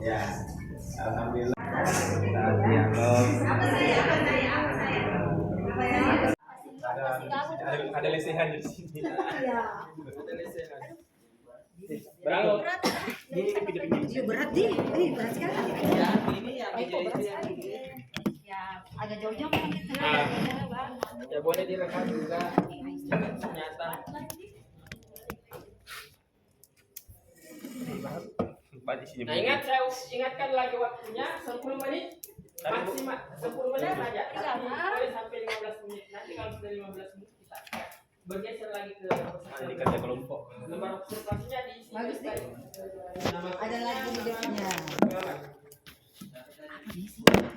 Ya, alhamdulillah. Kita dialog. Ada lesehan di sini. Iya. Ada lesehan. Berat. Ini Berat sih. Berat sekali. Ya, ini yang Berat sekali. Ya, agak jauh-jauh gitu. ya boleh direkam juga. Ternyata. Nah, saya ingatkan lagi waktunya 10 menit maksimal 10 menit saja. Boleh sampai 15 menit. Nanti kalau sudah 15 menit kita bergeser lagi ke ini kerja kelompok. Nomor observasinya di sini. Bagus deh. Ada lagi videonya.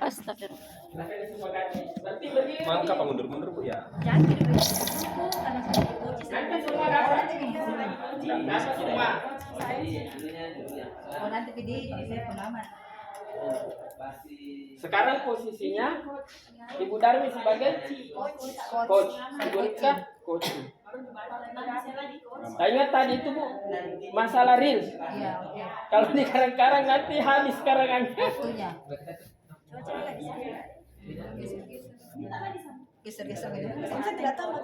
Astagfirullah. Berarti berdiri. Mangka Pak mundur-mundur Bu ya. Jangan karena sudah dikunci. Nanti semua dapat. Dapat semua. Oh, nanti video jadi saya pengamat. Sekarang posisinya Ibu Darmi sebagai coach, Ibu Rika coach. Saya ingat tadi itu Bu, masalah reels. Iya, oke. Kalau di karang-karang nanti habis karangannya. Waktunya. Coba lagi. Geser-geser gitu. Saya tidak tahu.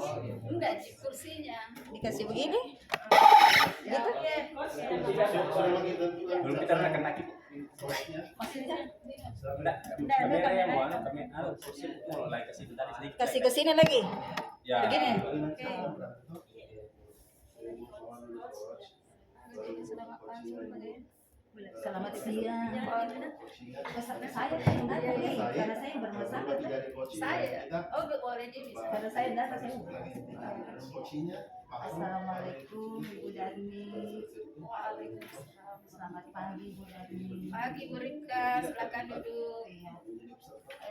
Enggak, kursinya. Dikasih begini. Gitu. Belum kita akan lagi. Maksudnya Enggak, kamera yang mau kamera kursi mau lagi kasih tadi sedikit. kasih ke sini lagi. Ya. Begini. Selamat siang. Pesan saya enggak tadi karena saya bermasalah. Saya. Oh, boleh dia bisa. Karena saya datang saya. Assalamualaikum Ibu Darmi. Waalaikumsalam. Selamat pagi Bu Darmi. Pagi Bu Rika, silakan duduk. Iya.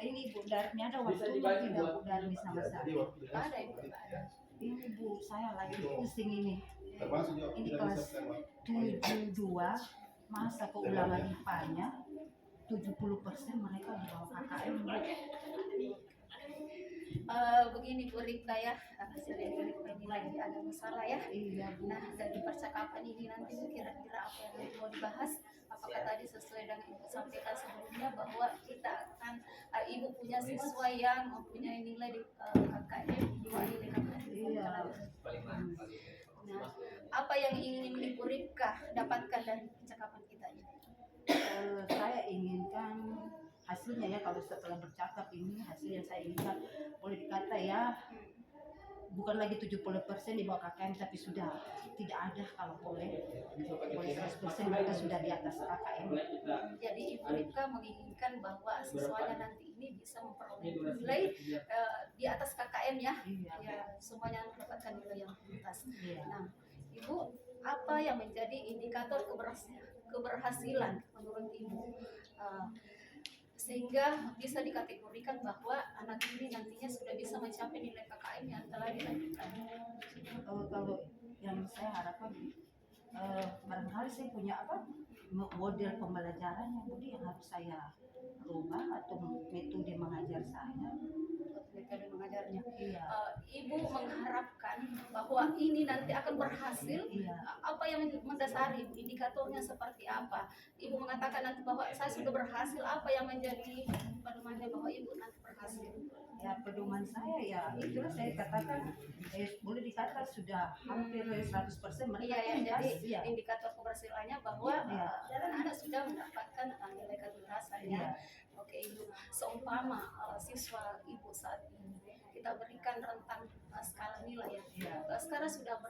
Ini Bu Darmi ada waktu tidak Bu Darmi sama saya? Ada Ibu. Ini Bu saya lagi pusing ini. Ini kelas 72 masa keulangan IPA-nya 70% mereka di bawah KKM. Begini Bu Rika ya, hasil dari Bu Rika ini lagi ada masalah ya. Iya Bu. Nah, dari percakapan ini nanti kira-kira apa yang mau dibahas? Apakah tadi sesuai dengan Ibu sampaikan sebelumnya bahwa kita akan Ibu punya siswa yang mempunyai nilai di KKM, dua nilai KKM. Iya. Nah, apa yang ingin Ibu Rika dapatkan dari percakapan kita ini? Saya inginkan hasilnya ya, kalau setelah bercakap ini hasil yang saya inginkan boleh dikata ya bukan lagi 70% di bawah KKM tapi sudah tidak ada, kalau boleh 100% mereka sudah di atas KKM. Jadi Ibu Rika menginginkan bahwa siswanya nanti ini bisa memperoleh nilai di atas KKM ya, ya semuanya mendapatkan nilai yang atas. Nah, Ibu, apa yang menjadi indikator keberhasilan menurut Ibu sehingga bisa dikategorikan bahwa anak ini nantinya sudah bisa mencapai nilai KKM yang telah dilakukan? Kalau yang saya harapkan barangkali saya punya model pembelajaran yang yang harus saya rubah atau metode mengajar saya. Metode mengajarnya. Iya. Ibu mengharapkan bahwa ini nanti akan berhasil. Iya. Apa yang mendasari indikatornya seperti apa? Ibu mengatakan nanti bahwa saya sudah berhasil. Apa yang menjadi pedomannya bahwa Ibu nanti berhasil? Ya, pedoman saya ya itulah saya katakan boleh dikata sudah hampir 100% mereka. Iya ya, jadi iya. indikator keberhasilannya bahwa anak-anak sudah mendapatkan nilai keberhasilannya. Iya. Oke Ibu, seumpama siswa Ibu saat ini kita berikan rentang skala nilai ya. Iya. Sekarang sudah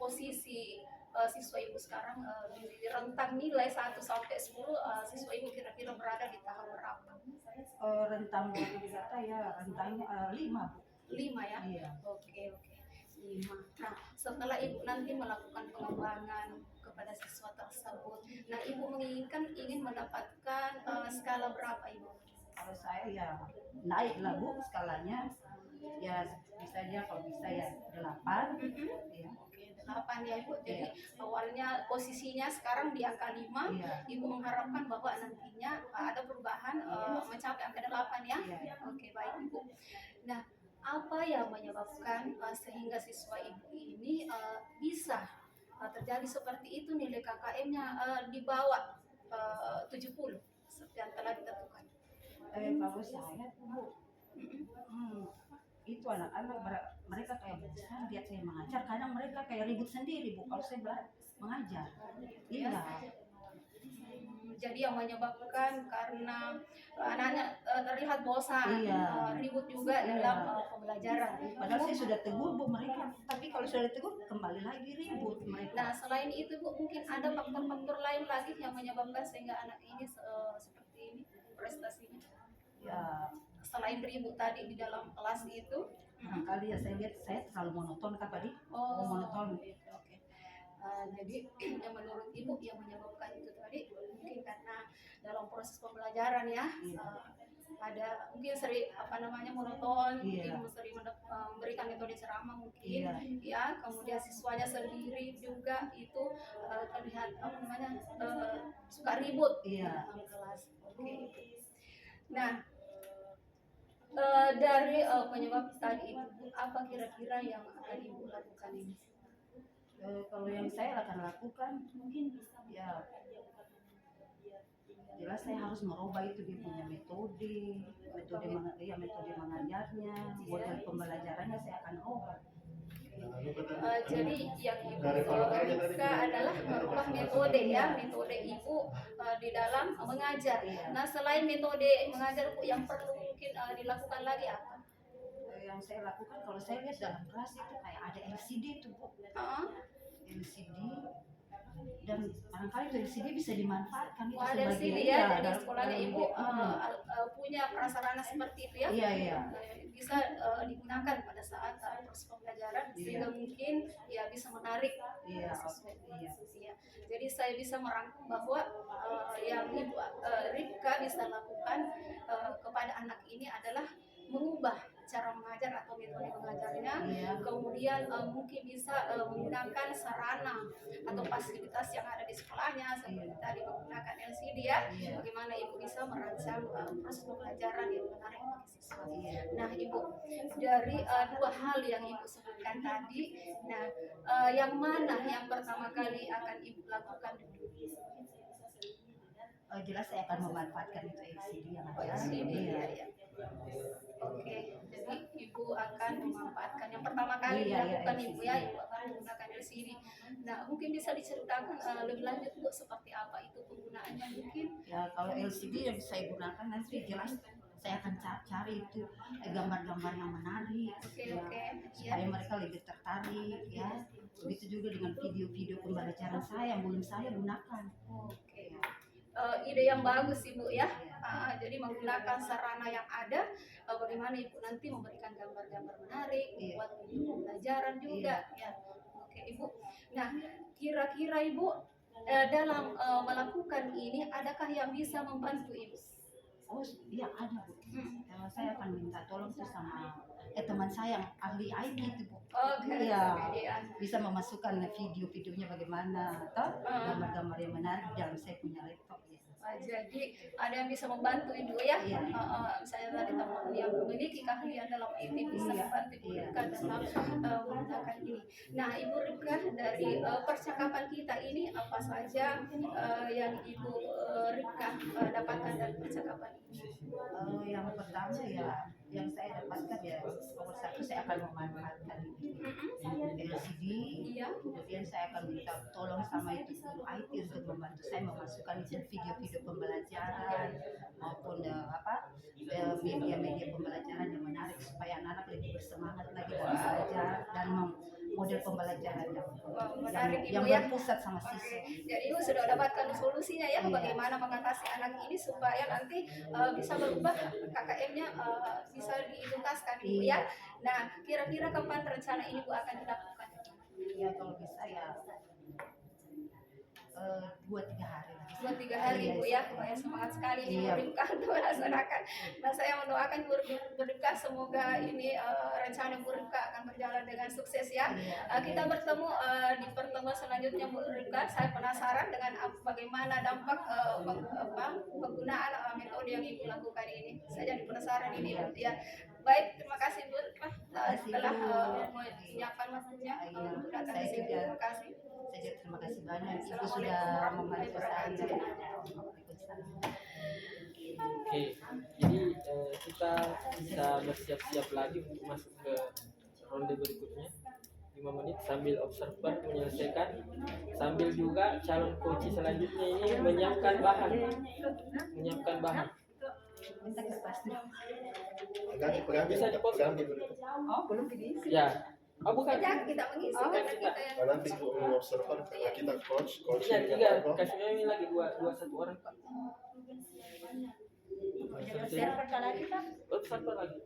posisi siswa Ibu sekarang di rentang nilai 1 sampai 10, siswa Ibu kira-kira berada di tahap berapa? Rentang boleh dikata ya rentangnya 5. 5 ya? Iya. Oke. 5. Nah, setelah Ibu nanti melakukan pengembangan kepada siswa tersebut, nah Ibu ingin mendapatkan skala berapa Ibu? Kalau saya ya naiklah Bu skalanya, ya bisanya kalau bisa ya 8. Ya. Oke, 8 ya Ibu. Jadi awalnya posisinya sekarang di angka 5. Iya. Ibu mengharapkan bahwa nantinya ada perubahan mencapai angka 8 ya. Iya. Oke, baik Ibu. Nah, apa yang menyebabkan sehingga siswa Ibu ini bisa terjadi seperti itu, nilai KKM-nya di bawah 70 Kalau saya Bu, itu anak-anak mereka kayak besar lihat saya mengajar, kadang mereka kayak ribut sendiri Bu kalau saya mengajar. Iya. Jadi yang menyebabkan karena anak-anak terlihat bosan, Iya. ribut juga dalam pembelajaran. Padahal saya sudah tegur Bu mereka, tapi kalau sudah tegur kembali lagi ribut mereka. Nah selain itu Bu, mungkin ada faktor-faktor lain lagi yang menyebabkan sehingga anak ini seperti ini prestasinya. Ya, Selain ribut tadi di dalam kelas itu, kali ya saya lihat saya terlalu monoton Kak tadi. Monoton. Oke. Jadi yang menurut Ibu yang menyebabkan itu tadi mungkin karena dalam proses pembelajaran ya, ada mungkin sering monoton, Iya. mungkin sering memberikan metode ceramah mungkin, ya kemudian siswanya sendiri juga itu terlihat suka ribut dalam kelas. Oke. Nah dari penyebab tadi itu apa kira-kira yang akan Ibu lakukan ini? Kalau yang saya akan lakukan mungkin ya jelas saya harus merubah itu dia punya metode mengajarnya, model pembelajarannya saya akan rubah. Jadi yang Ibu buka adalah merubah metode ya, metode Ibu di dalam mengajar. Nah selain metode mengajar Bu, yang perlu mungkin dilakukan lagi apa? Yang saya lakukan kalau saya lihat dalam kelas itu kayak ada LCD itu Bu. LCD dan barangkali itu LCD bisa dimanfaatkan itu ada LCD ya, jadi sekolahnya Ibu punya prasarana seperti itu ya. Iya. Bisa digunakan pada saat proses pembelajaran sehingga mungkin ya bisa menarik. Iya. Jadi saya bisa merangkum bahwa yang Ibu Ripka bisa lakukan kepada anak ini adalah mengubah cara mengajar atau metode mengajarnya, kemudian mungkin bisa menggunakan sarana atau fasilitas yang ada di sekolahnya seperti tadi menggunakan LCD ya. Bagaimana Ibu bisa merancang proses pembelajaran yang menarik bagi siswa. Nah Ibu, dari dua hal yang Ibu sebutkan tadi, nah yang mana yang pertama kali akan Ibu lakukan dulu? Jelas saya akan memanfaatkan itu LCD yang ada. Ya. Oke, jadi Ibu akan memanfaatkan yang pertama kali dilakukan Ibu ya, Ibu akan menggunakan LCD. Nah, mungkin bisa diceritakan lebih lanjut Bu seperti apa itu penggunaannya mungkin? Ya, kalau LCD yang saya gunakan nanti jelas saya akan cari itu gambar-gambar yang menarik, supaya mereka lebih tertarik ya. Begitu juga dengan video-video pembelajaran saya yang belum saya gunakan. Ide yang bagus Ibu ya. Jadi menggunakan sarana yang ada, bagaimana Ibu nanti memberikan gambar-gambar menarik buat pembelajaran juga ya. Oke Ibu. Nah kira-kira Ibu dalam melakukan ini adakah yang bisa membantu Ibu? Oh iya ada Bu. Saya akan minta tolong tuh sama teman saya yang ahli IT itu Bu. Bisa memasukkan video-videonya bagaimana atau gambar-gambar yang menarik dalam saya punya laptop ya. Jadi ada yang bisa membantu Ibu ya. Misalnya tadi teman yang memiliki keahlian dalam IT bisa membantu Ibu Ripka dalam menggunakan ini. Nah Ibu Ripka, dari percakapan kita ini apa saja yang Ibu Ripka dapatkan dari percakapan ini? Yang pertama ya yang saya dapatkan ya nomor satu saya akan memanfaatkan LCD, kemudian saya akan minta tolong sama itu guru IT untuk membantu saya memasukkan itu video-video pembelajaran maupun media-media pembelajaran yang menarik supaya anak-anak lebih bersemangat lagi dalam belajar dan model pembelajaran yang berpusat sama siswa. Jadi Ibu sudah dapatkan solusinya ya, bagaimana mengatasi anak ini supaya nanti bisa berubah KKM-nya bisa dituntaskan Ibu ya. Nah, kira-kira kapan rencana ini Bu akan dilakukan? Ya kalau bisa ya 2-3 hari. 2-3 hari Bu ya, semangat sekali Ibu Ripka untuk melaksanakan. Nah saya mendoakan Ibu Ripka semoga ini rencana Ibu Ripka akan berjalan dengan sukses ya. Kita bertemu di pertemuan selanjutnya Bu Ripka. Saya penasaran dengan bagaimana dampak penggunaan metode yang Ibu lakukan ini. Saya jadi penasaran ini Bu ya. Baik, terima kasih Bu Ripka telah menyiapkan waktunya untuk datang ke sini. Terima kasih. Terima kasih banyak Ibu sudah membantu saya. Oke, jadi bisa bersiap-siap lagi untuk masuk ke ronde berikutnya. 5 menit sambil observer menyelesaikan, sambil juga calon coach selanjutnya ini menyiapkan bahan. Minta kertas dulu. Bisa dipotong. Oh, belum diisi. Ya. Oh bukan. Jangan kita mengisi Oh, karena kita yang Nanti observer kita coach Iya, tiga. Kasihnya ini lagi dua satu orang Pak. Server lagi Pak. Observer lagi.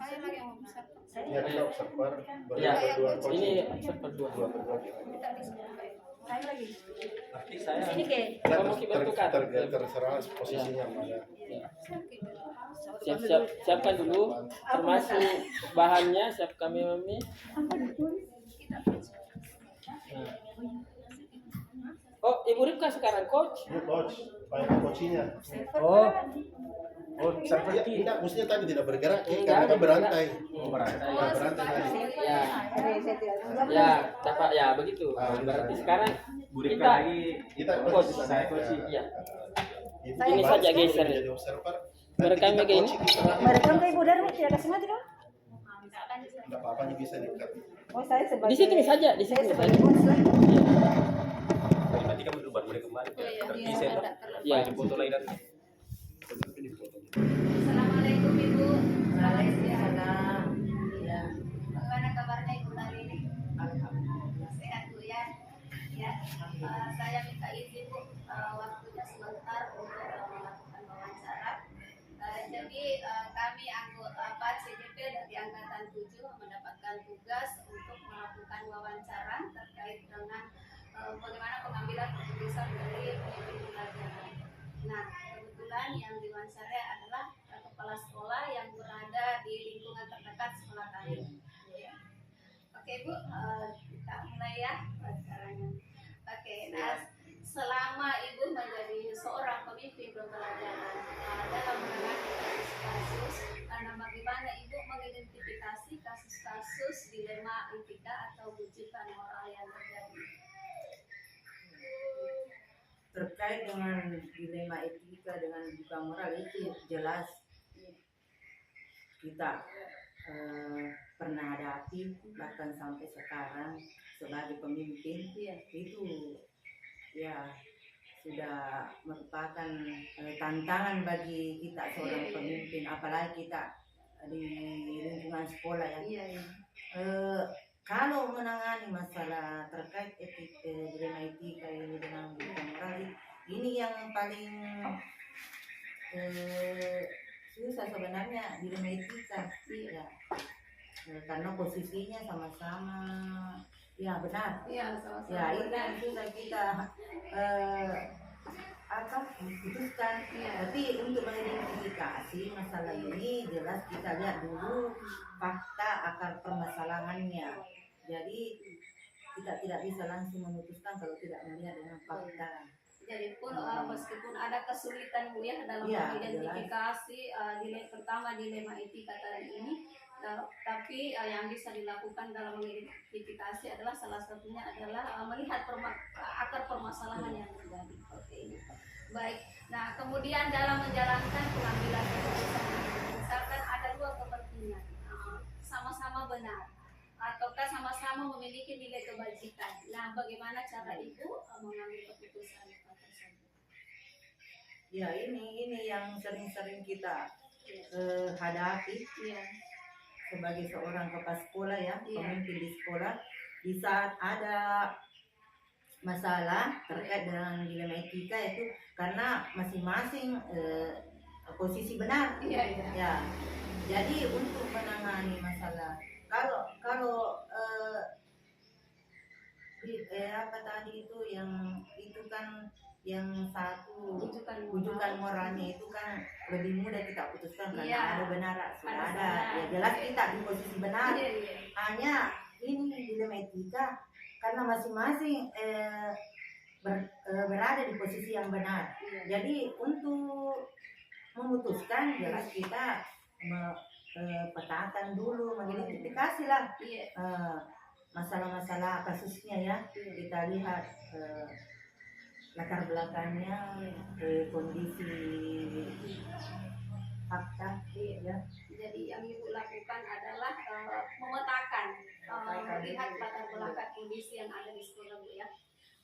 saya lagi yang membesar. Ya kita observer Ya. berdua coach. Ini observer dua. Kita bisa pakai. Saya lagi. Berarti saya. Sini ke. Kita Mau kita bertukar. terserah posisinya mana. Siapkan dulu, termasuk bahannya, siapkan Mami. Nah. Oh, Ibu Ripka sekarang coach. Ini coach, banyak coachnya. Oh, Ya, enggak, maksudnya tadi tidak bergerak, Enggak, karena berantai. berantai. Ya, berantai tadi. Ya, ya, Bapak, ya begitu. Berarti sekarang kita Kita coach. saya coach. Ya. Ini saja geser. Jadi observer. Merekam Nanti kita kayak ini. coaching di terakhir. Merekam ke Ibu Darmi tidak kasih mati dong. Enggak apa-apa nih bisa dikat. Oh, saya sebagai Di sini saja, di sini saya saja. sebagai coach lagi. Berarti kamu dulu mulai kemarin Oh, iya, terpisah dia ya, ada terlepas. Ya. di foto lain nanti. Assalamualaikum Ibu. Waalaikumsalam. Ya. Bagaimana kabarnya Ibu hari ini? Sehat Bu ya. Ya. Saya minta izin Bu, waktunya sebentar untuk melakukan wawancara. Jadi kami anggota CJP dari Angkatan 7 mendapatkan tugas untuk melakukan wawancara terkait dengan bagaimana pengambilan keputusan dari pemimpin pelajaran. Nah, kebetulan yang diwawancara adalah kepala sekolah yang berada di lingkungan terdekat sekolah kami. Ya. Oke Bu, kita mulai ya wawancaranya. Oke, nah selama Ibu menjadi seorang pemimpin pembelajaran dalam menangani kasus-kasus, bagaimana Ibu mengidentifikasi kasus-kasus dilema etika atau bujukan moral yang terjadi? Terkait dengan dilema etika dengan buka moral itu jelas kita pernah hadapi bahkan sampai sekarang sebagai pemimpin. Itu ya sudah merupakan tantangan bagi kita seorang pemimpin, apalagi kita di lingkungan sekolah ya. Kalau menangani masalah terkait dilema etika ini dengan bukan moral, ini yang paling susah sebenarnya dilema etika ya. Karena posisinya sama-sama ya benar. Iya, sama-sama. Ya itu yang sudah kita putuskan. Tapi untuk mengidentifikasi masalah ini jelas kita lihat dulu fakta akar permasalahannya. Jadi kita tidak bisa langsung memutuskan kalau tidak melihat dengan fakta. Jadi pun meskipun ada kesulitan Bu ya dalam Ya, mengidentifikasi pertama dilema etika tadi ini, tapi yang bisa dilakukan dalam mengidentifikasi adalah salah satunya adalah melihat akar permasalahan yang terjadi. Oke. Baik. Nah, kemudian dalam menjalankan pengambilan keputusan, misalkan ada dua kepentingan, sama-sama benar, ataukah sama-sama memiliki nilai kebajikan. Nah, bagaimana cara Ibu mengambil keputusan tersebut? Ya ini yang sering-sering kita hadapi sebagai seorang kepala sekolah ya, pemimpin di sekolah. Di saat ada masalah terkait dengan dilema etika itu karena masing-masing posisi benar. Ya. Jadi untuk menangani masalah kalau apa tadi itu kan yang satu rujukan moralnya itu kan lebih mudah kita putuskan karena ada benar sudah ada ya jelas kita di posisi benar. Hanya ini dilema etika karena masing-masing berada di posisi yang benar. Jadi untuk memutuskan jelas kita petakan dulu, mengidentifikasi lah masalah-masalah kasusnya ya. Kita lihat latar belakangnya, kondisi fakta ya. Jadi yang Ibu lakukan adalah memetakan, melihat latar belakang kondisi yang ada di sekolah Bu ya.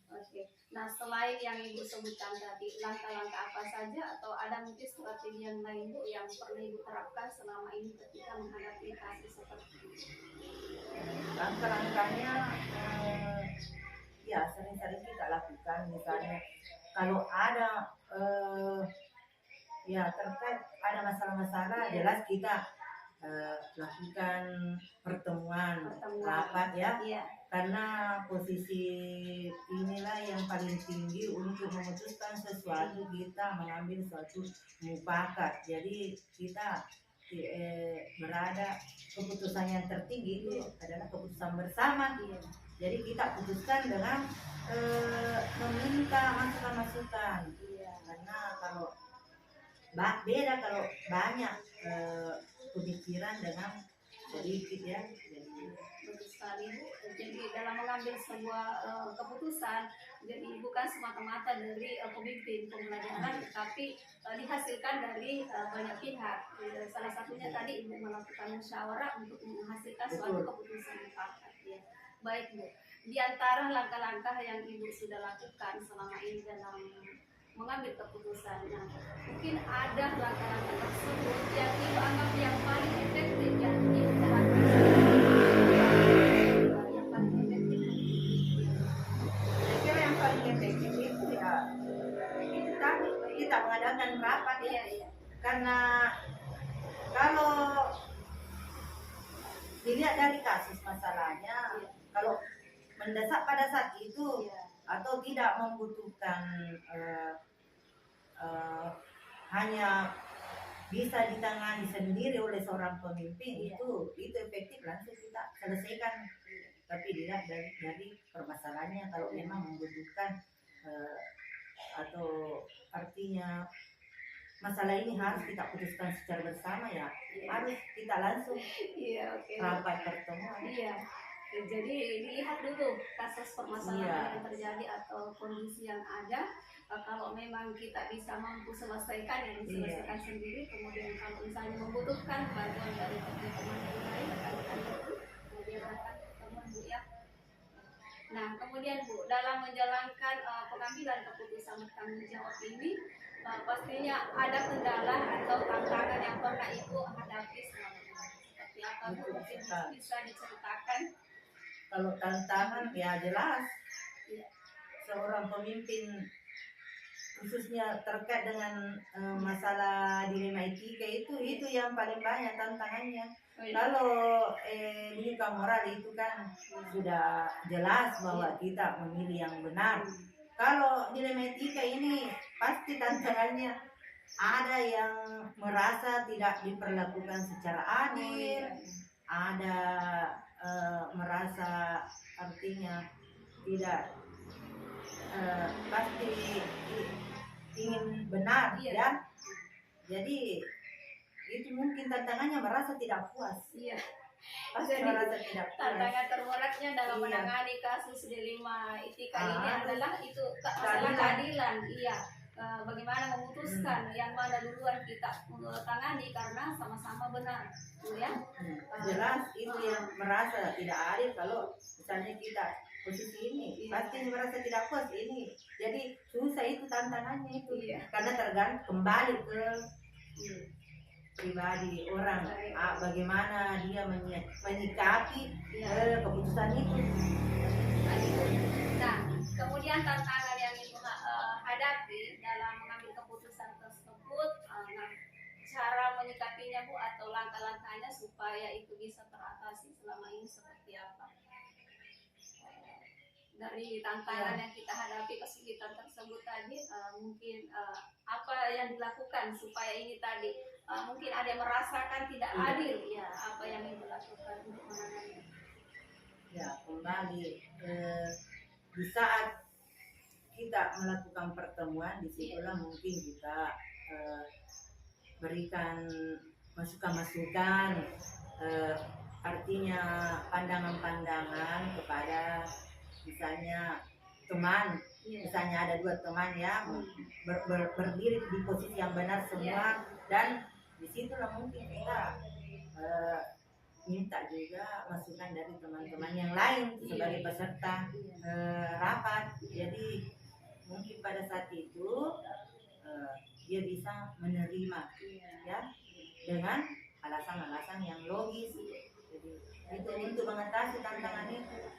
Oke. Nah selain yang Ibu sebutkan tadi, langkah-langkah apa saja atau ada mungkin strategi yang lain Bu yang perlu Ibu terapkan selama ini ketika menghadapi kasus seperti ini? Langkah-langkahnya ya sering-sering kita lakukan, misalnya kalau ada ya terkait ada masalah-masalah, jelas kita lakukan pertemuan rapat ya. Iya. Karena posisi inilah yang paling tinggi untuk memutuskan sesuatu, kita mengambil suatu mufakat. Jadi kita berada, keputusan yang tertinggi itu adalah keputusan bersama. Jadi kita putuskan dengan meminta masukan-masukan. Karena kalau beda kalau banyak pemikiran dengan sedikit ya. Betul sekali Bu. Jadi dalam mengambil sebuah keputusan, jadi bukan semata-mata dari pemimpin pembelajaran, tapi dihasilkan dari banyak pihak. Salah satunya tadi Ibu melakukan musyawarah untuk menghasilkan suatu keputusan mufakat. Ya. Baik Bu. Di antara langkah-langkah yang Ibu sudah lakukan selama ini dalam mengambil keputusan, nah, mungkin ada langkah-langkah tersebut yang Ibu anggap yang paling efektif yang Ibu terapkan. Kita mengadakan rapat ya. Karena kalau dilihat dari kasus masalahnya, kalau mendesak pada saat itu atau tidak membutuhkan hanya bisa ditangani sendiri oleh seorang pemimpin, itu efektif, langsung kita selesaikan. Tapi dilihat dari permasalahannya, kalau memang membutuhkan atau artinya masalah ini harus kita putuskan secara bersama ya, harus kita langsung rapat pertemuan. Jadi dilihat dulu kasus permasalahan yang terjadi atau kondisi yang ada. Kalau memang kita bisa mampu selesaikan, yang diselesaikan sendiri. Kemudian kalau misalnya membutuhkan bantuan dari teman-teman yang lain, rekan-rekan itu, kemudian akan pertemuan Bu ya. Nah kemudian Bu, dalam menjalankan pengambilan keputusan bertanggung jawab ini, pastinya ada kendala atau tantangan yang pernah Ibu hadapi selama ini. Seperti apa Bu? Mungkin bisa diceritakan. Kalau tantangan ya jelas, seorang pemimpin khususnya terkait dengan masalah dilema etika itu yang paling banyak tantangannya. Kalau etika moral itu kan sudah jelas bahwa kita memilih yang benar. Kalau dilema etika ini pasti tantangannya ada yang merasa tidak diperlakukan secara adil, ada merasa artinya tidak pasti ingin benar ya. Jadi itu mungkin tantangannya merasa tidak puas. Pasti merasa tidak puas. Tantangan terberatnya dalam menangani kasus dilema etika ini adalah itu masalah keadilan. Bagaimana memutuskan yang mana duluan kita tangani karena sama-sama benar, ya. Jelas itu yang merasa tidak adil kalau misalnya kita posisi ini, pasti merasa tidak puas ini. Jadi susah itu tantangannya itu, karena tergantung kembali ke pribadi orang, bagaimana dia menyikapi keputusan itu. Nah, kemudian tantangan yang Ibu hadapi dalam mengambil keputusan tersebut, cara menyikapinya Bu atau langkah-langkahnya supaya itu bisa teratasi selama ini seperti apa? Dari tantangan yang kita hadapi, kesulitan tersebut tadi, mungkin apa yang dilakukan supaya ini tadi mungkin ada yang merasakan tidak adil, ya apa yang dilakukan untuk menangani? Ya kembali di saat kita melakukan pertemuan, disitulah mungkin kita berikan masukan-masukan, artinya pandangan-pandangan kepada misalnya teman, misalnya ada dua teman ya berdiri di posisi yang benar semua, dan Di situlah mungkin kita minta juga masukan dari teman-teman yang lain sebagai peserta rapat. Jadi mungkin pada saat itu dia bisa menerima ya dengan alasan-alasan yang logis. Jadi itu untuk mengatasi tantangan itu.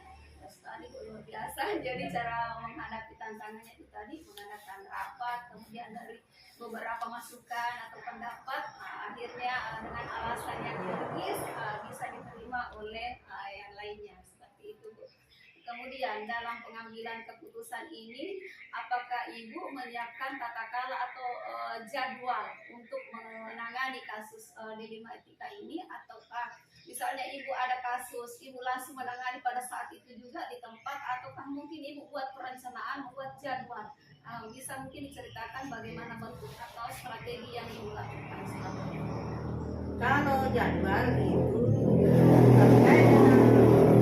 Tadi luar biasa. Jadi cara menghadapi tantangannya itu tadi mengadakan rapat, kemudian dari beberapa masukan atau pendapat, akhirnya dengan alasan yang logis bisa diterima oleh yang lainnya, seperti itu, Bu. Kemudian dalam pengambilan keputusan ini, apakah Ibu menyiapkan tata cara atau jadwal untuk menangani kasus dilema etika ini, ataukah misalnya Ibu ada kasus, Ibu langsung menangani pada saat itu juga di tempat, ataukah mungkin Ibu buat perencanaan, buat jadwal? Bisa mungkin diceritakan bagaimana bentuk atau strategi yang Ibu lakukan selama ini? Kalau jadwal itu terkait dengan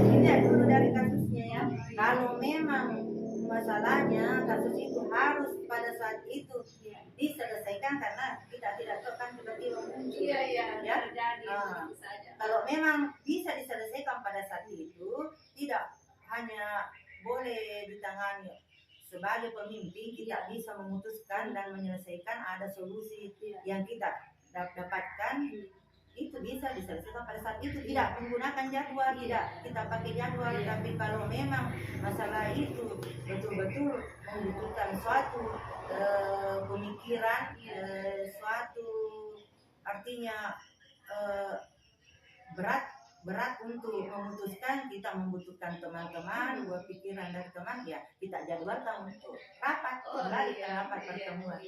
dilihat dulu dari kasusnya ya. Kalau memang masalahnya kasus itu harus pada saat itu diselesaikan, karena kita tidak tahu kan tiba-tiba muncul. Iya, ya. terjadi saja. Kalau memang bisa diselesaikan pada saat itu, tidak hanya boleh ditangani sebagai pemimpin, kita bisa memutuskan dan menyelesaikan, ada solusi yang kita dapatkan, itu bisa diselesaikan pada saat itu, tidak menggunakan jadwal, tidak kita pakai jadwal. Tapi kalau memang masalah itu betul-betul membutuhkan suatu pemikiran, suatu artinya berat untuk memutuskan, kita membutuhkan teman-teman, dua pikiran dari teman, ya kita jadwalkan untuk rapat, rapat pertemuan.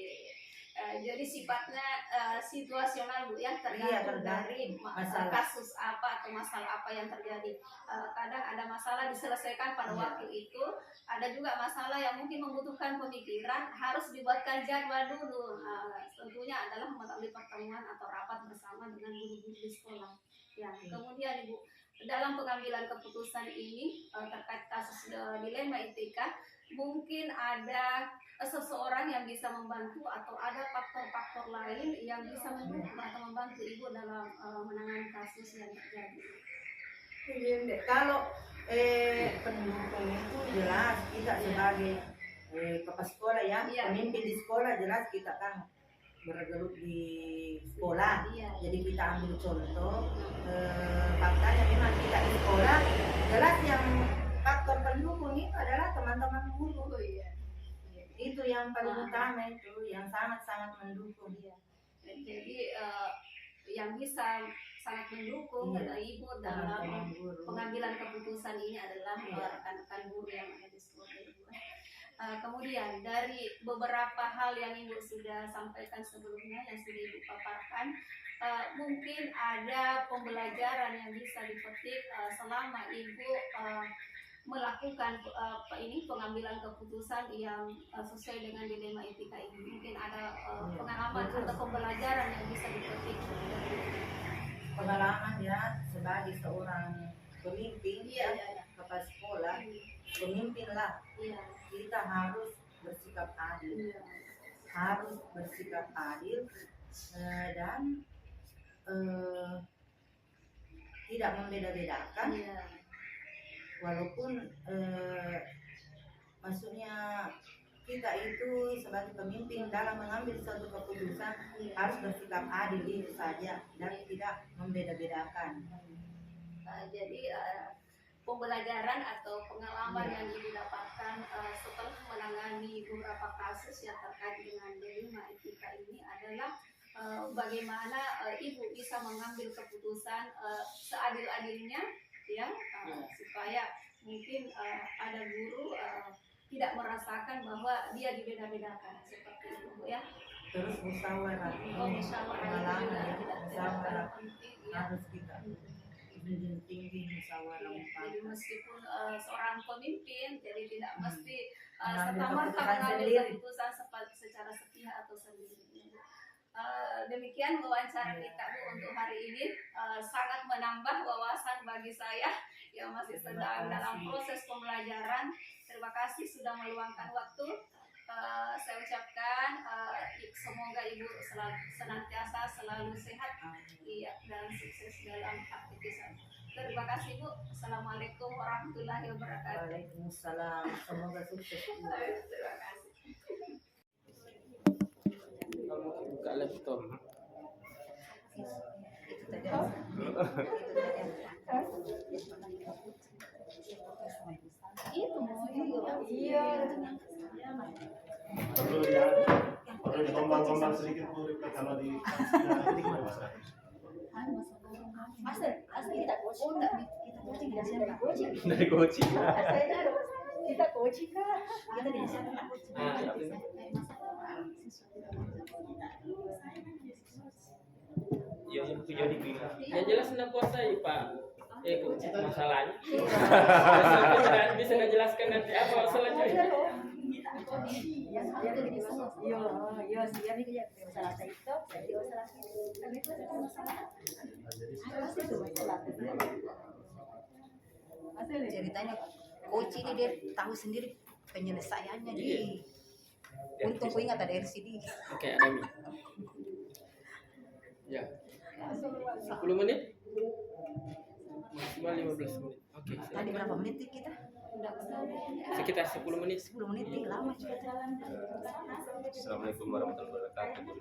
Jadi sifatnya situasional, Bu, ya, tergantung dari masalah. kasus apa atau masalah apa yang terjadi. Kadang ada masalah diselesaikan pada waktu itu, ada juga masalah yang mungkin membutuhkan pemikiran, harus dibuatkan jadwal dulu. Tentunya adalah melalui pertemuan atau rapat bersama dengan guru-guru di sekolah. Ya, kemudian Ibu, dalam pengambilan keputusan ini terkait kasus dilema etika, mungkin ada seseorang yang bisa membantu atau ada faktor-faktor lain yang bisa mendukung atau membantu Ibu dalam menangani kasus yang terjadi. Kalau pendukung itu jelas kita sebagai kepala sekolah ya, pemimpin di sekolah, jelas kita kan bergelut di sekolah. Jadi kita ambil contoh, faktanya memang kita di sekolah, jelas yang faktor pendukung itu adalah teman-teman guru. Itu yang paling utama, itu yang sangat-sangat mendukung. Jadi yang bisa sangat mendukung Ibu dalam pengambilan keputusan ini adalah rekan-rekan guru yang ada di sekolah Ibu. Kemudian dari beberapa hal yang Ibu sudah sampaikan sebelumnya, yang sudah Ibu paparkan, mungkin ada pembelajaran yang bisa dipetik selama Ibu melakukan pengambilan keputusan yang sesuai dengan dilema etika ini. Mungkin ada pengalaman atau pembelajaran yang bisa dipetik. Pengalaman ya, sebagai seorang pemimpin kepala sekolah, pemimpin lah, kita harus bersikap adil, dan tidak membeda-bedakan. Walaupun maksudnya kita itu sebagai pemimpin dalam mengambil suatu keputusan harus bersikap adil, itu saja, dan tidak membeda-bedakan. Jadi pembelajaran atau pengalaman yang Ibu dapatkan setelah menangani beberapa kasus yang terkait dengan dilema etika ini adalah bagaimana Ibu bisa mengambil keputusan seadil-adilnya, ya, supaya mungkin ada guru tidak merasakan bahwa dia dibeda-bedakan, seperti itu, Bu, ya. Terus musyawarah, musyawarah penting, harus kita tinggi musyawarah. Jadi meskipun seorang pemimpin, jadi tidak mesti serta-merta mengambil keputusan secara sepihak atau sendiri. Demikian wawancara kita, Bu, untuk hari ini. Sangat menambah wawasan bagi saya yang masih sedang dalam proses pembelajaran. Terima kasih sudah meluangkan waktu. Saya ucapkan semoga Ibu senantiasa selalu sehat, iya, dan sukses dalam aktivitas. Terima kasih Bu. Assalamualaikum warahmatullahi wabarakatuh. Waalaikumsalam. Semoga sukses. Terima kasih. Kamu buka laptop. Itu Iya. Perlu dikembang-kembang sedikit Bu kalau di ini gimana Mas? Master, kita coaching enggak? Kita coaching dengan siapa? Coaching. Dari coaching. Kita coaching kah? Kita dengan siapa? Ya yang punya dibilang. Ya jelas Anda kuasai Pak. Masalahnya. Sampai tidak bisa ngejelaskan nanti apa selanjutnya. Yo, siya ni kaya masalah sa ito, sa iyo masalah. Kami ito sa masalah. Ceritanya coach ini dia tahu sendiri penyelesaiannya di. Untung ku ingat ada RCD. Oke, ada Mi. Ya. 10 menit? Maksimal 15 menit. Oke. Tadi berapa menit kita? Sekitar 10 menit. 10 menit lama juga. Assalamualaikum warahmatullahi wabarakatuh. Bu.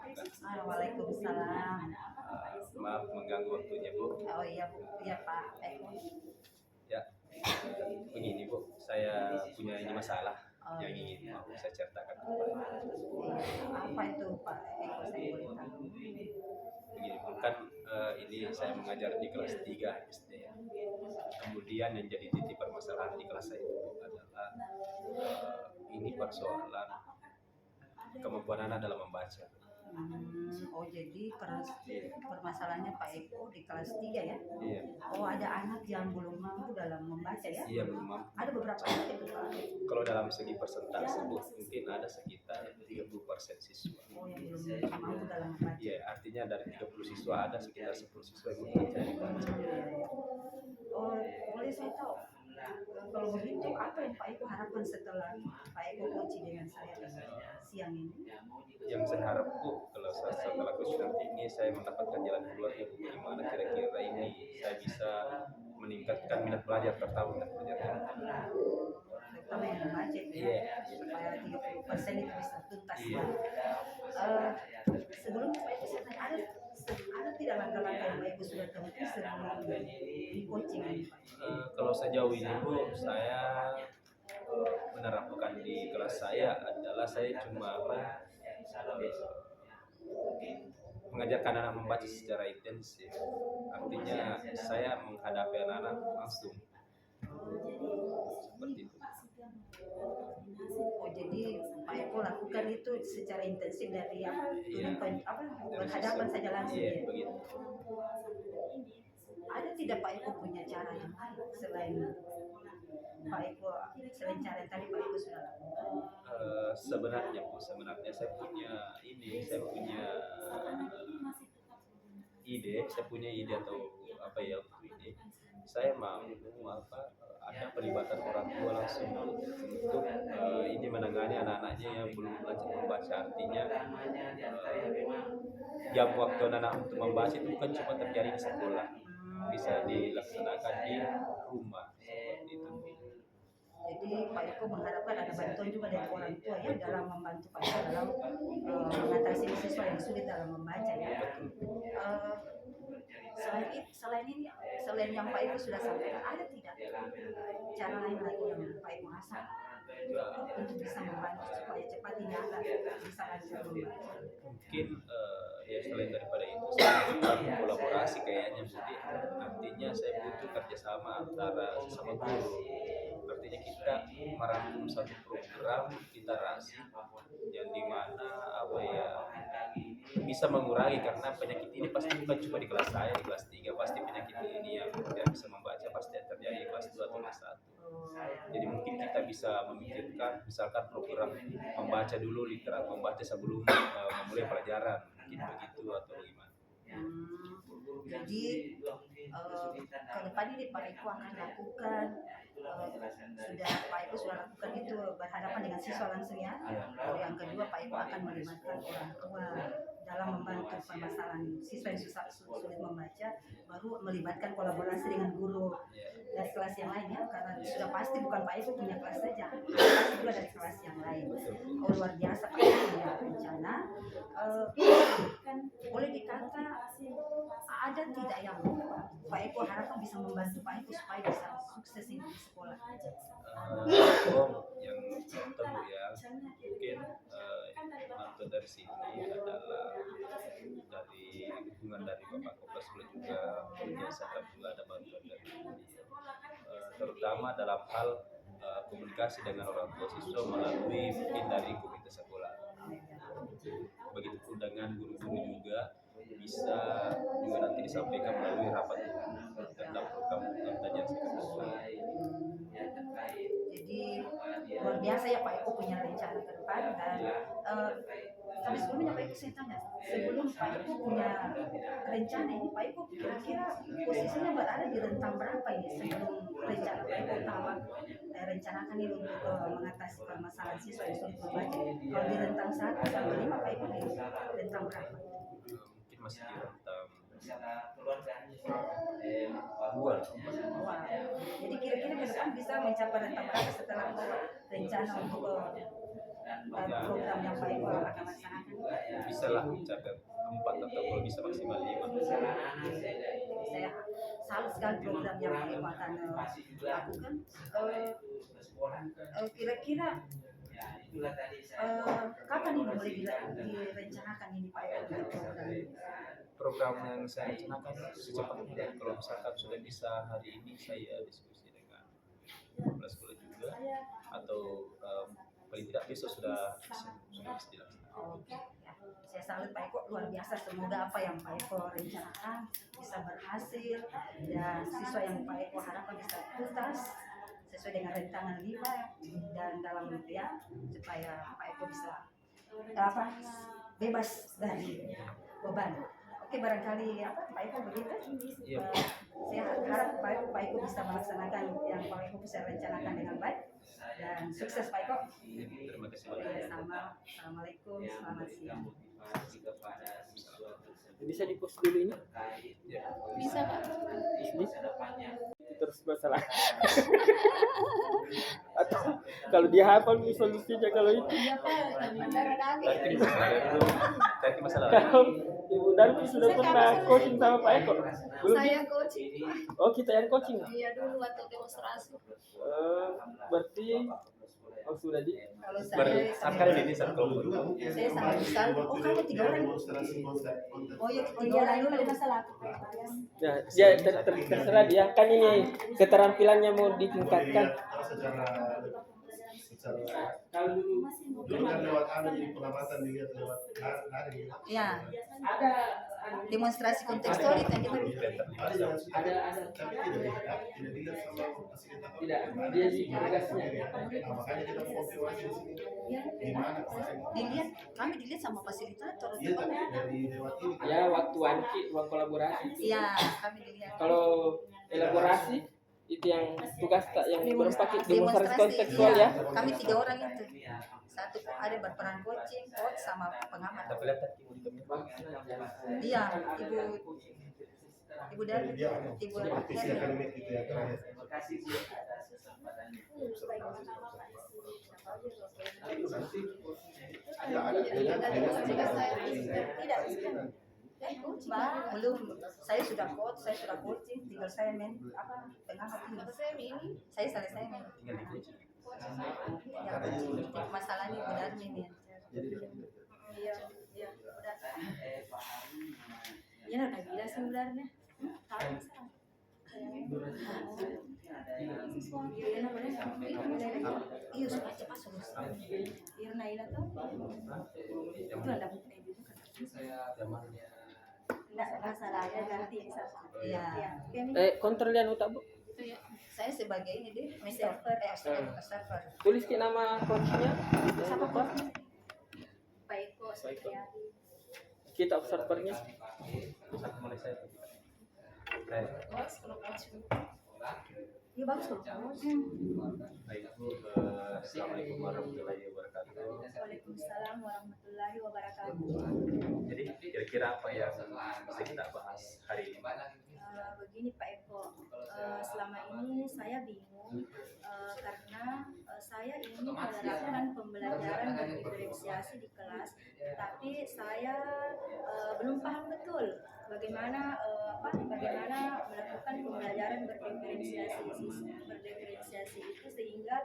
Waalaikumsalam. Maaf mengganggu waktunya Bu. Oh iya Bu, iya Pak Eko. Ya, begini Bu, saya punya ini masalah yang ingin mau saya ceritakan kepada Apa itu Pak Eko saya boleh tahu? begini Bu, kan ini saya mengajar di kelas 3 SD ya. Kemudian yang jadi titik permasalahan di kelas saya itu Bu, adalah ini persoalan kemampuan anak dalam membaca. Oh jadi permasalahannya Pak Eko di kelas 3 ya? Iya, Oh ada anak yang belum mampu dalam membaca ya? iya belum mampu. Ada beberapa anak itu Pak. Kalau dalam segi persentase Bu, mungkin ada sekitar 30% siswa. Oh yang belum mampu dalam membaca. Iya, artinya dari 30 siswa ada sekitar 10 siswa yang belum bisa dibaca. Oh boleh saya tahu? Kalau begitu apa yang Pak Eko harapkan setelah Pak Eko coaching dengan saya siang ini? Yang saya harap Bu, kalau setelah coaching nanti ini saya mendapatkan jalan keluar ya Bu, gimana kira-kira ini saya bisa meningkatkan minat belajar terutama minat belajar. Terutama yang membaca itu Iya. ya, supaya 30% itu bisa tuntas. Iya. Sebelumnya Pak Eko saya tanya, ada tidak langkah-langkah yang Pak Eko sudah tempuh sebelum di coaching ini Pak? Kalau sejauh ini Bu, saya menerapkan di kelas saya adalah saya cuma mengajarkan anak membaca secara intensif. Artinya saya menghadapi anak-anak langsung. Seperti itu. Oh jadi Pak Eko lakukan itu secara intensif dari Iya. berhadapan saja langsung Iya, ya? begitu. Ada tidak Pak Eko punya cara yang lain selain Pak Eko selain cara yang tadi Pak Eko sudah lakukan? Sebenarnya Bu, sebenarnya saya punya ide atau apa ya untuk ini. Saya mau ada pelibatan orang tua langsung untuk ini menangani anak-anaknya yang belum belajar membaca. Artinya jam waktu anak untuk membaca itu bukan cuma terjadi di sekolah, bisa dilaksanakan di rumah seperti itu. Jadi Pak Eko mengharapkan ada bantuan juga dari orang tua ya dalam membantu Pak Eko dalam mengatasi siswa yang sulit dalam membaca ya. Selain yang Pak Eko sudah sampaikan, ada tidak cara lain lagi yang Pak Eko rasa untuk bisa membantu supaya cepat ini anak bisa lancar membaca? Mungkin ya selain daripada itu saya butuh kolaborasi kayaknya Budi. Artinya saya butuh kerjasama antara sesama guru. Artinya kita merangkum satu program literasi yang dimana bisa mengurangi, karena penyakit ini pasti bukan cuma di kelas saya, di kelas 3 pasti penyakit ini yang tidak bisa membaca pasti terjadi di kelas 2 atau kelas 1. Jadi mungkin kita bisa memikirkan misalkan program membaca dulu, literat membaca sebelum memulai pelajaran, mungkin begitu atau bagaimana. Jadi ke depan ini Pak Eko akan lakukan Pak Eko sudah lakukan itu berhadapan dengan siswa langsung ya. Yang kedua Pak Eko akan melibatkan orang tua untuk permasalahan siswa yang sulit membaca, baru melibatkan kolaborasi dengan guru dari kelas yang lain ya, karena sudah pasti bukan Pak Eko punya kelas saja, pasti juga dari kelas yang lain. Oh, luar biasa Pak Eko punya rencana. Kan boleh dikata ada tidak yang Pak Eko harapkan bisa membantu Pak Eko supaya bisa sukses ini di sekolah? Yang pertama ya mungkin mantu dari sini adalah dari hubungan dari Bapak Kepala Sekolah juga biasakan juga ada bantuan dari terutama dalam hal komunikasi dengan orang tua siswa melalui mungkin dari komite sekolah. Begitupun dengan guru-guru juga bisa juga nanti disampaikan melalui rapat tentang program tadi yang saya katakan. Jadi luar biasa ya Pak Eko punya rencana ke depan, dan tapi sebelumnya Pak Eko saya tanya, sebelum Pak Eko punya rencana ini, Pak Eko kira-kira posisinya berada di rentang berapa ini sebelum rencana Pak Eko utama rencanakan ini untuk mengatasi permasalahan siswa yang sulit membaca? Kalau di rentang 1 sampai 5 Pak Eko di rentang berapa? Mungkin masih di rentang Wow. Jadi kira-kira ke depan bisa mencapai rentang berapa setelah rencana untuk program yang Pak Eko akan laksanakan? bisa lah mencapai 4 atau kalau bisa maksimal 5. Saya salut sekali program yang Pak Eko akan lakukan. Kira-kira kapan ini boleh direncanakan ini Pak Eko untuk program ini? Program yang saya rencanakan secepatnya, kalau misalkan sudah bisa hari ini saya diskusi dengan kepala sekolah juga, atau paling tidak besok sudah bisa dilaksanakan. Oke, ya. Saya salut Pak Eko, luar biasa. Semoga apa yang Pak Eko rencanakan bisa berhasil, dan siswa yang Pak Eko harapkan bisa tuntas sesuai dengan rentangan 5, dan dalam ya supaya Pak Eko bisa bebas dari beban. Oke, barangkali Pak Eko begitu. Iya. Saya harap Pak Eko bisa melaksanakan yang Pak Eko bisa rencanakan dengan baik, dan sukses Pak Eko. Terima kasih banyak. Sama. Assalamualaikum, selamat siang. Bisa di post dulu ini? Bisa Pak. Terus masalah. Atau kalau dia hafal solusinya kalau itu. Iya Pak, darah daging. Tadi masalah. Kalau Ibu Darmi sudah pernah coaching sama Pak Eko? Belum? Saya coaching Pak. Oh, kita yang coaching. Iya dulu waktu demonstrasi. Berarti sudah di. Kalau saya Sampai ini satu kelompok. saya sangat besar. Oh, kamu 3 orang. Oh ya, 3 orang dulu masalah. Ya, terserah dia. Kan ini keterampilannya mau ditingkatkan. Kalau dulu kan lewat jadi pengamatan dilihat lewat hari. Ya, Ada demonstrasi kontekstual itu yang kita Ada tapi tidak dilihat sama fasilitas. Tidak, dia di tugasnya. Makanya kita konfirmasi di sini. Gimana prosesnya? kami dilihat sama fasilitator. Iya, tapi dari lewat ini. Ya, waktu anki, ruang kolaborasi. Iya, kami dilihat. Kalau elaborasi itu yang tugas yang berpakai demonstrasi kontekstual iya. ya. Kami 3 orang itu. Satu ada berperan coaching, coach sama pengamat. Tapi lihat tadi Iya, Ibu dari Dia Ibu visi akademik itu yang terakhir. Mbak, belum. Saya sudah coaching, tinggal saya pengamat ini. Saya selesai tinggal di coaching. masalahnya benar ini. Iya, udah. Ya udah gila sebenarnya. Iya, supaya cepat solusi. Irna itu Itu ada bukti juga kan. enggak masalahnya ganti sama. Iya. Kontrolian utak Bu. Saya sebagai ini deh, server. Tulis ke nama coachnya. Siapa coachnya? Pak Eko Supriyadi. Kita observernya. Satu mulai saya. Bos kalau coach. Iya bagus loh. Baik Bu, assalamualaikum warahmatullahi wabarakatuh. Waalaikumsalam warahmatullahi wabarakatuh. Jadi kira-kira kira-kira apa yang bisa kita bahas hari ini? Begini Pak Eko, selama ini saya bingung karena saya ingin menerapkan pembelajaran berdiferensiasi di kelas, tapi saya belum paham betul bagaimana melakukan pembelajaran berdiferensiasi itu sehingga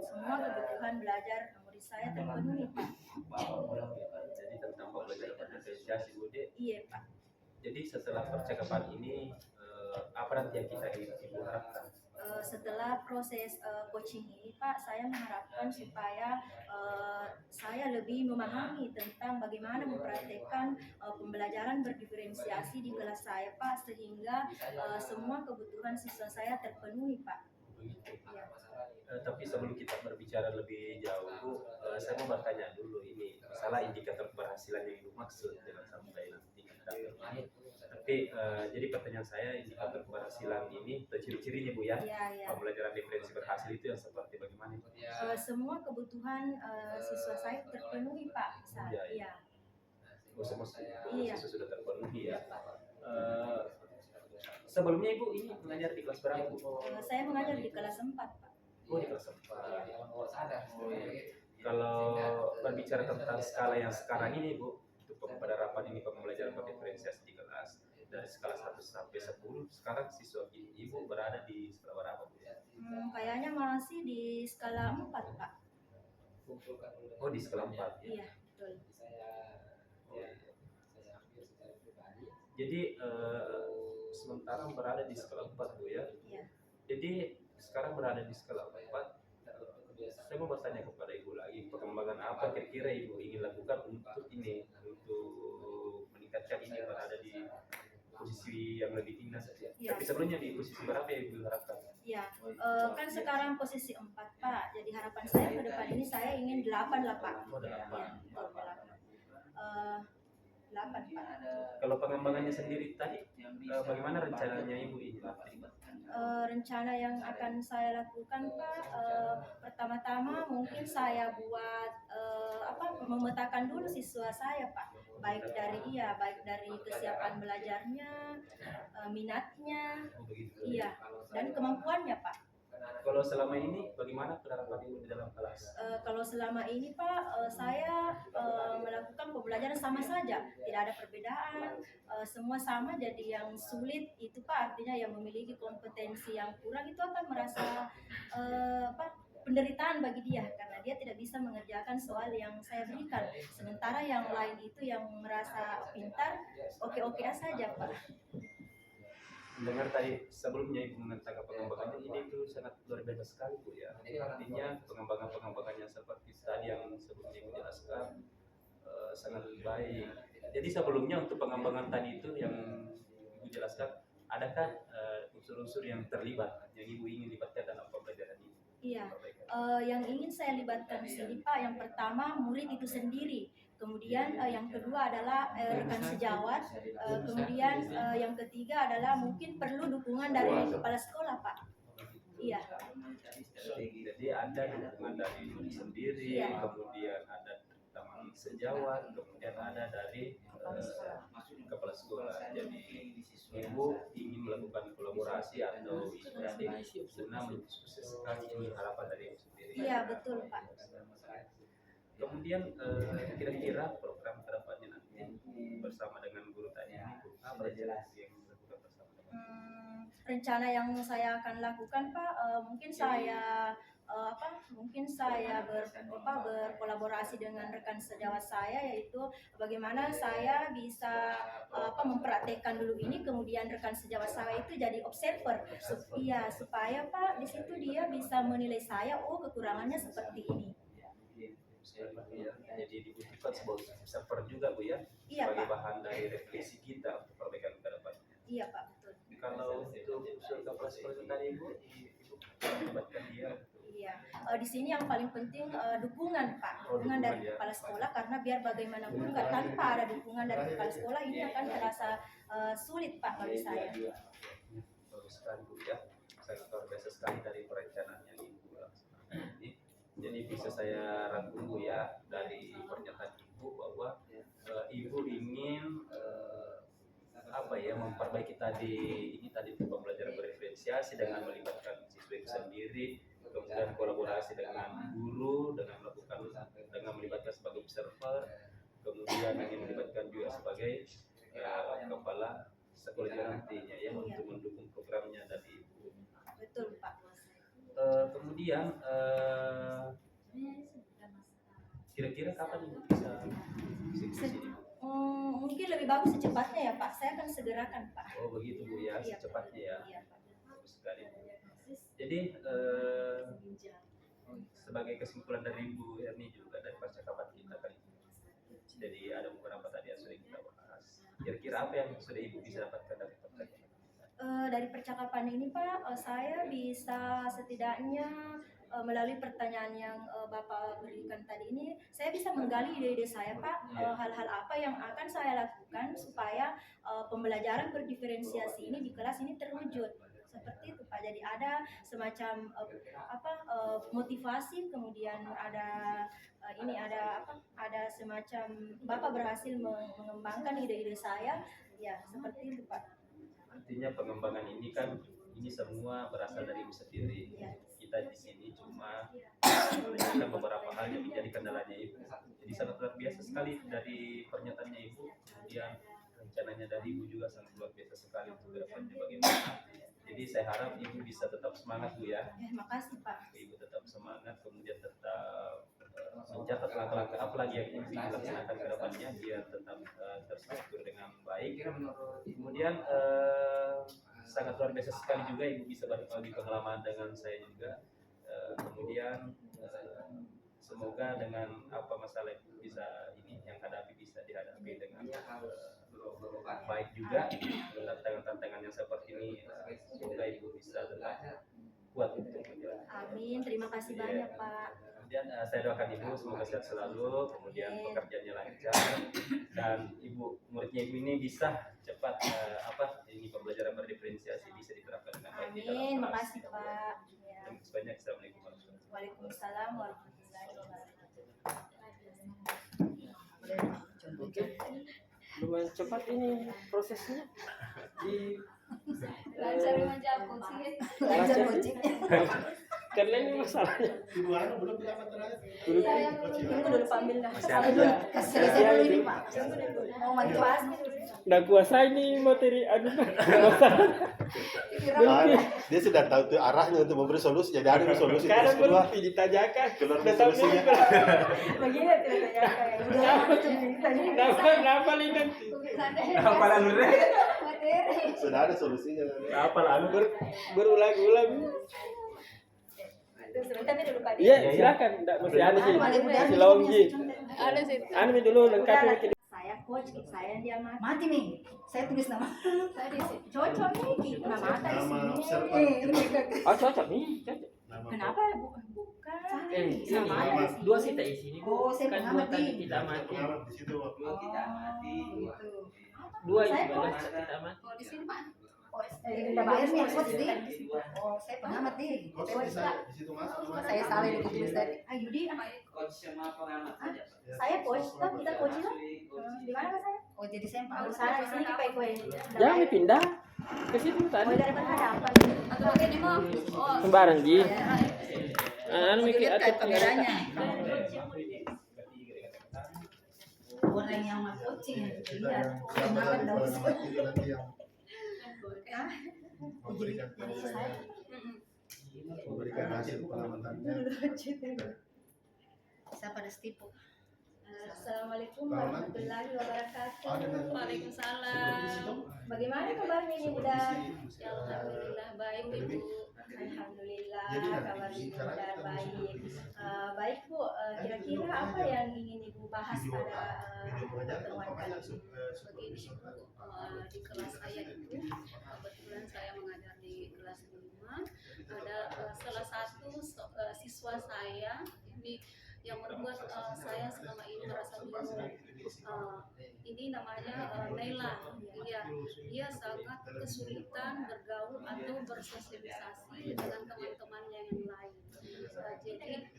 semua kebutuhan belajar murid saya terpenuhi Pak. Jadi tentang pembelajaran berdiferensiasi Bude. Iya Pak. Jadi setelah percakapan ini apa nanti yang kita Ibu harapkan? Setelah proses coaching ini Pak, saya mengharapkan supaya saya lebih memahami tentang bagaimana mempraktekkan pembelajaran berdiferensiasi di kelas saya Pak, sehingga semua kebutuhan siswa saya terpenuhi Pak. Ya. Tapi sebelum kita berbicara lebih jauh Bu, saya mau bertanya dulu ini masalah indikator keberhasilan yang Ibu maksud, jangan sampai nanti kita tapi jadi pertanyaan saya indikator keberhasilan ini ciri-cirinya Bu ya, pembelajaran diferensi berhasil itu yang seperti bagaimana? Semua kebutuhan siswa saya terpenuhi Pak. Iya. Semua siswa sudah terpenuhi ya. Sebelumnya Ibu ini mengajar di kelas berapa Bu? Saya mengajar di kelas 4 Pak. Oh di kelas 4. Kalau berbicara tentang skala yang sekarang ini Bu, untuk penerapan ini pembelajaran berdiferensiasi di kelas dari skala 1 sampai 10, sekarang siswa Ibu berada di skala berapa Bu? Kayaknya masih di skala 4 Pak. Oh di skala 4? Iya betul. Jadi sementara berada di skala 4 Bu ya? Iya. Jadi sekarang berada di skala 4, saya mau bertanya kepada Ibu lagi, perkembangan apa kira-kira Ibu ingin lakukan untuk ini, untuk meningkatkan ini berada di posisi yang lebih tinggi saja. Ya. Tapi sebelumnya di posisi berapa yang Ibu harapkan? Ya, kan sekarang posisi 4 Pak. Jadi harapan saya ke depan ini saya ingin 8 lah Pak. Oh, 8. Ya, 8 Pak. Kalau pengembangannya sendiri tadi, bagaimana rencananya Ibu ini? Rencana yang akan saya lakukan Pak, pertama-tama mungkin saya buat memetakan dulu siswa saya Pak, baik dari kesiapan belajarnya, minatnya, iya, dan kemampuannya Pak. Kalau selama ini bagaimana penerapan Ibu di dalam kelas? Kalau selama ini Pak, saya melakukan pembelajaran sama saja, tidak ada perbedaan, semua sama. Jadi yang sulit itu Pak, artinya yang memiliki kompetensi yang kurang itu akan merasa penderitaan bagi dia karena dia tidak bisa mengerjakan soal yang saya berikan. Sementara yang lain itu yang merasa pintar, oke-oke saja Pak. Mendengar tadi sebelumnya Ibu mengatakan pengembangannya ini itu sangat luar biasa sekali Bu ya. Artinya pengembangan yang seperti tadi yang sebelumnya Ibu jelaskan sangat baik. Jadi sebelumnya untuk pengembangan tadi itu yang Ibu jelaskan, adakah unsur-unsur yang terlibat yang Ibu ingin libatkan dalam pembelajaran ini? Iya, yang ingin saya libatkan di sini Pak, yang pertama murid itu sendiri. Kemudian yang kedua adalah rekan sejawat, kemudian yang ketiga adalah mungkin perlu dukungan dari kepala sekolah Pak. Iya. Jadi ada dukungan dari diri sendiri, kemudian ada teman sejawat, kemudian ada dari kepala sekolah. Jadi Ibu ingin melakukan kolaborasi atau inisiatif guna mensukseskan ini harapan dari Ibu sendiri. Iya betul Pak. Kemudian kira-kira program kedepannya nanti bersama dengan guru tadi ini apa jelas yang dilakukan bersama dengan rencana yang saya akan lakukan Pak, mungkin saya berkolaborasi dengan rekan sejawat saya, yaitu bagaimana saya bisa mempraktekkan dulu ini, kemudian rekan sejawat saya itu jadi observer, supaya Pak di situ dia bisa menilai saya, kekurangannya seperti ini. Jadi dibutuhkan sebuah observer juga Bu ya, sebagai bahan dari refleksi kita untuk perbaikan ke depannya. Iya Pak, betul. Kalau untuk usul kepala sekolah tadi Ibu melibatkan dia. Iya, di sini yang paling penting dukungan Pak, dukungan dari kepala sekolah, karena biar bagaimanapun tanpa ada dukungan dari kepala sekolah ini akan terasa sulit Pak bagi saya. Bagus sekali Bu ya, sangat luar biasa sekali dari perencanaan yang Ibu laksanakan ini. Jadi bisa saya rangkum Bu ya dari pernyataan Ibu bahwa Ibu ingin memperbaiki tadi ini tadi pembelajaran bereferensiasi dengan melibatkan siswa itu sendiri, kemudian kolaborasi dengan guru dengan melibatkan sebagai observer, kemudian ingin melibatkan juga sebagai kepala sekolah juga nantinya ya untuk mendukung programnya dari Ibu. Betul Pak. Kemudian kira-kira kapan Ibu bisa di sini? Mungkin lebih bagus secepatnya ya Pak. Saya akan segerakan Pak. Oh begitu Bu ya, Iya, secepatnya ya. Iya Pak. Bagus sekali Bu. Jadi sebagai kesimpulan dari Ibu Erni juga dari percakapan kita kali ini. Jadi ada beberapa tadi yang sudah kita bahas. Kira-kira apa yang sudah Ibu bisa dapatkan dari percakapan? Dari percakapan ini Pak, saya bisa setidaknya melalui pertanyaan yang Bapak berikan tadi ini, saya bisa menggali ide-ide saya Pak, hal-hal apa yang akan saya lakukan supaya pembelajaran berdiferensiasi ini di kelas ini terwujud. Seperti itu Pak. Jadi ada semacam motivasi, kemudian ada ada semacam Bapak berhasil mengembangkan ide-ide saya, ya seperti itu Pak. Artinya pengembangan ini kan ini semua berasal dari Ibu sendiri. Kita di sini cuma menunjukkan beberapa hal yang menjadi kendalanya Ibu. Jadi sangat luar biasa sekali dari pernyataannya Ibu. Kemudian rencananya dari Ibu juga sangat luar biasa sekali untuk kedepannya bagaimana. Jadi saya harap Ibu bisa tetap semangat Bu ya. Makasih Pak. Ibu tetap semangat, kemudian tetap mencatat langkah-langkah apa lagi yang ingin dilaksanakan ke depannya biar tetap terstruktur dengan baik. Kemudian sangat luar biasa sekali juga Ibu bisa berbagi pengalaman dengan saya juga. Kemudian semoga dengan apa masalah yang bisa ini yang hadapi bisa dihadapi dengan baik juga. Tantangan-tantangan yang seperti ini semoga Ibu bisa tetap kuat untuk menjalani. Amin, terima kasih banyak Pak. Kemudian saya doakan Ibu semoga sehat selalu, kemudian pekerjaannya lancar dan Ibu muridnya Ibu ini bisa cepat ini pembelajaran berdiferensiasi bisa diterapkan dengan baik. Amin, makasih Pak. Terima kasih banyak. Assalamualaikum warahmatullahi wabarakatuh. Waalaikumsalam warahmatullahi wabarakatuh. Oke. Lumayan cepat ini prosesnya. Lancar menjawab sih. Lancar karena ini masalahnya. Ibu Anu belum dapat terakhir. Saya tunggu dulu Pak Ambil dah. Masih ada. Selesai dulu ini Pak. Mau maju Pak. Udah kuasa ini materi masalah. Dia sudah tahu tuh arahnya untuk memberi solusi. Jadi ada solusi Sekarang terus keluar. berarti ditanyakan. Keluar Udah tahu solusinya. Begini tidak Kenapa ini nanti? Apa lalu deh? Sudah ada solusinya. Apa lalu Berulang-ulang. Sebentar dulu Pak. Iya, silakan. Enggak mesti ada sih. Si Longji. Ada sih. Anu dulu lengkapi. Saya coach, saya dia mati. Mati nih. Saya tulis nama. Tadi sih. Cocok nih kita mata di Nama sini. observer. Oh, cocok nih. Cocok. Kenapa bukan? Ini dua sih tak isi. Oh, saya Kan pengamat dua tadi nih. kita mati. Pengamat di situ waktu Dua Saya itu coach. kita mati. Oh, di sini Pak. Kita bahas nih coach nih. Oh, saya pengamat nih. Coach di situ masuk. Saya salah itu tulis tadi. Ayudi, Coach sama pengamat saja. saya coach kan kita coach lah. Di mana Pak saya? Oh, jadi saya Oh, pengamat. sana di sini Pak Iko. Jangan dipindah ke situ Oh, tadi. dari penghadapan. Atau begini mau? Oh, Sembarang Ji. Anu mikir Lihat kayak atau kameranya. Orang yang mau coaching lihat. Pengamat dong. Memberikan hasil pengamatannya. Siapa ada Stipo? Assalamualaikum warahmatullahi wabarakatuh. Waalaikumsalam. Bagaimana kabarnya ini Bunda? Ya, alhamdulillah baik Ibu. Alhamdulillah kabarnya Bunda baik. Baik Bu, kira-kira apa yang ingin Ibu bahas pada pertemuan kali ini? Begini Ibu, di kelas saya itu kebetulan saya mengajar di kelas 5. Ada salah satu siswa saya ini yang membuat saya selama ini merasa bingung. Ini namanya Naila. Dia sangat kesulitan bergaul atau bersosialisasi dengan teman-temannya yang lain. Jadi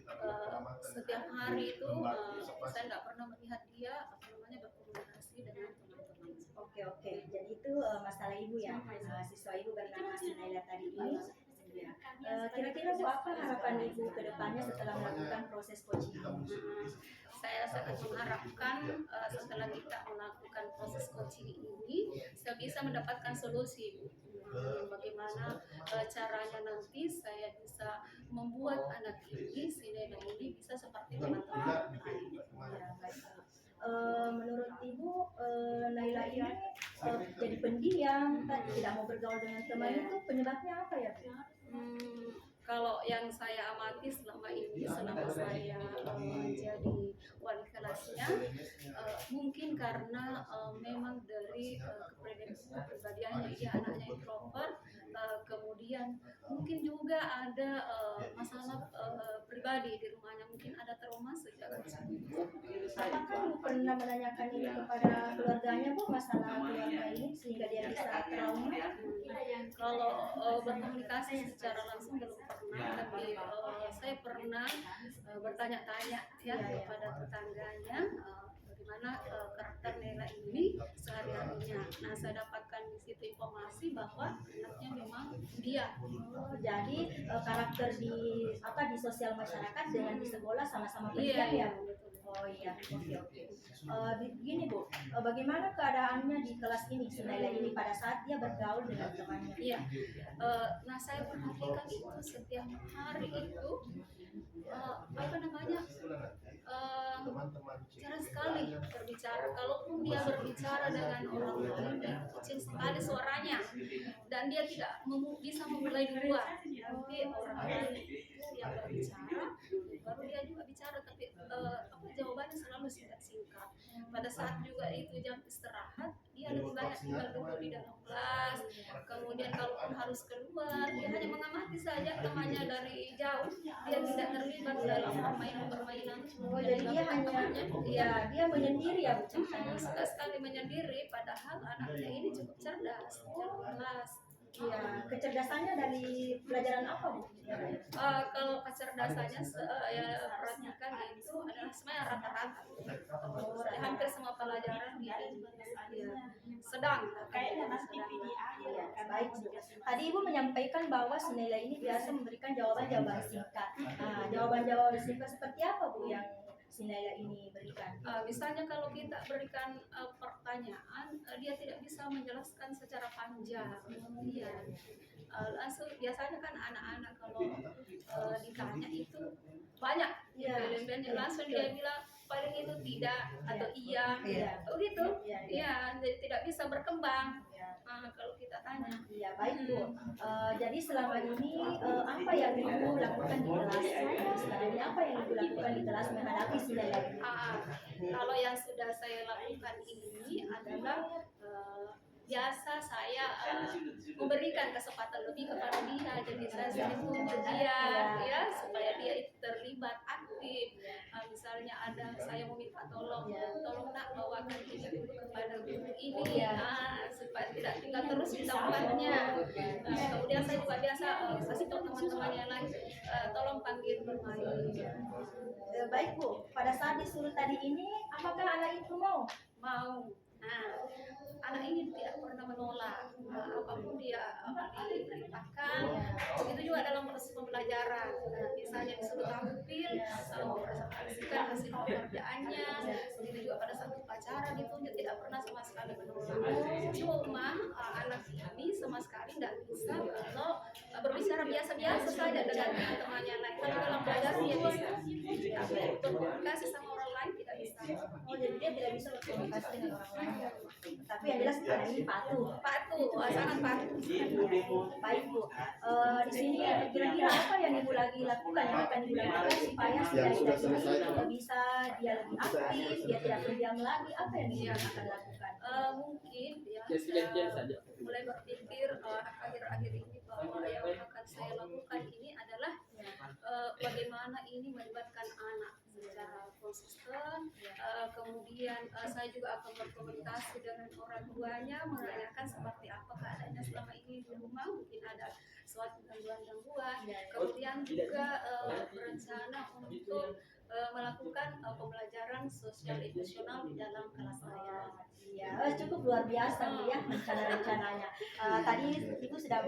setiap hari itu saya nggak pernah melihat dia berkomunikasi dengan teman-teman. Oke, jadi itu masalah ibu ya, siswa ibu bernama Sinaila tadi ini. Kira-kira Bu, apa harapan ibu ke depannya setelah melakukan proses coaching? Saya sangat mengharapkan setelah kita melakukan proses coaching ini, saya bisa mendapatkan solusi. Bagaimana caranya nanti saya bisa membuat anak ini, Sinaila ini bisa seperti teman-teman lain. Menurut Ibu, Naila ini jadi pendiam, tidak mau bergaul dengan teman itu penyebabnya apa ya? Kalau yang saya amati selama ini, selama saya menjadi wali kelasnya, mungkin karena memang dari kepribadiannya dia anaknya introvert, kemudian mungkin juga ada masalah pribadi di rumahnya, mungkin ada trauma sejak kecil. Apakah Ibu pernah menanyakan ini kepada keluarganya Bu, masalah keluarga ini sehingga dia bisa trauma? Kalau berkomunikasi secara langsung belum pernah, tapi saya pernah bertanya-tanya ya kepada tetangganya bagaimana karakter Naila ini sehari-harinya. Nah, saya dapatkan di situ informasi bahwa anaknya memang dia. Jadi karakter di sosial masyarakat dengan di sekolah sama-sama pendiam ya Bu? Oh iya, oke. Begini Bu, bagaimana keadaannya di kelas ini, Sinaila ini pada saat dia bergaul dengan temannya? Iya, nah saya perhatikan itu setiap hari itu jarang sekali berbicara. Kalaupun dia berbicara dengan orang lain, kecil sekali suaranya, dan dia tidak bisa memulai duluan. Nanti orang lain yang berbicara, baru dia juga bicara, tapi jawabannya selalu singkat-singkat. Pada saat juga itu jam istirahat, dia lebih banyak tinggal duduk di dalam kelas. Kemudian kalaupun harus keluar, dia hanya mengamati saja temannya dari jauh. Dia tidak terlibat dalam permainan. Oh, jadi dia hanya dia menyendiri ya Bu? Suka sekali menyendiri, padahal anaknya ini cukup cerdas, jelas. Ya, kecerdasannya dari pelajaran apa Bu? Kalau kecerdasannya saya perhatikan itu adalah sebenarnya rata-rata. Hampir semua pelajaran dia sedang. Baik Bu. Tadi Ibu menyampaikan bahwa Sinaila ini biasa memberikan jawaban-jawaban singkat. Jawaban-jawaban singkat seperti apa Bu yang Sinaila ini berikan? Misalnya kalau kita berikan pertanyaan, dia tidak bisa menjelaskan secara panjang. Langsung biasanya kan anak-anak kalau ditanya itu banyak elemennya, langsung dia bilang paling itu tidak atau iya, begitu. Ya, jadi tidak bisa berkembang. Kalau kita tanya. Iya, baik Bu. Jadi selama ini apa yang Ibu lakukan di kelas? Selama ini apa yang Ibu lakukan di kelas menghadapi Sinaila ini? Kalau yang sudah saya lakukan ini adalah biasa saya memberikan kesempatan lebih kepada dia, jadi saya sering tuntut dia ya supaya dia itu terlibat aktif. Misalnya ada saya meminta tolong nak bawakan ini dulu kepada guru ini supaya tidak tinggal terus di tempatnya. Kemudian saya juga biasa kasih tahu teman-teman yang lain, tolong panggil bermain. Baik Bu, pada saat disuruh tadi ini apakah anak itu mau? Anak ini tidak pernah menolak apapun dia diperintahkan. Begitu juga dalam proses pembelajaran. Misalnya disuruh tampil, mempresentasikan hasil pekerjaannya. Begitu juga pada saat upacara ditunjuk, tidak pernah sama sekali menolak. Cuma anak ini sama sekali tidak bisa kalau berbicara biasa-biasa saja dengan teman-temannya lain. Kalau dalam belajar dia bisa, tapi berkomunikasi sama orang lain tidak bisa. Oh, jadi dia tidak bisa berkomunikasi dengan orang lain. Tapi yang jelas anak ini patuh, sangat patuh. Baik Bu. Di sini kira-kira apa yang Ibu lagi lakukan, yang akan Ibu lakukan supaya Sinaila ini bisa dia lebih aktif, dia tidak pendiam lagi, apa yang dia akan lakukan? Mungkin ya mulai berpikir akhir-akhir ini bahwa yang akan saya lakukan ini adalah bagaimana ini melibatkan anak secara konsisten. Kemudian saya juga akan berkomunikasi dengan orang tuanya, menanyakan seperti apa keadaannya selama ini di rumah, mungkin ada suatu gangguan-gangguan. Kemudian juga berencana untuk melakukan pembelajaran sosial emosional di dalam kelas saya. Ya, cukup luar biasa Bu ya rencana-rencananya. Tadi Ibu sudah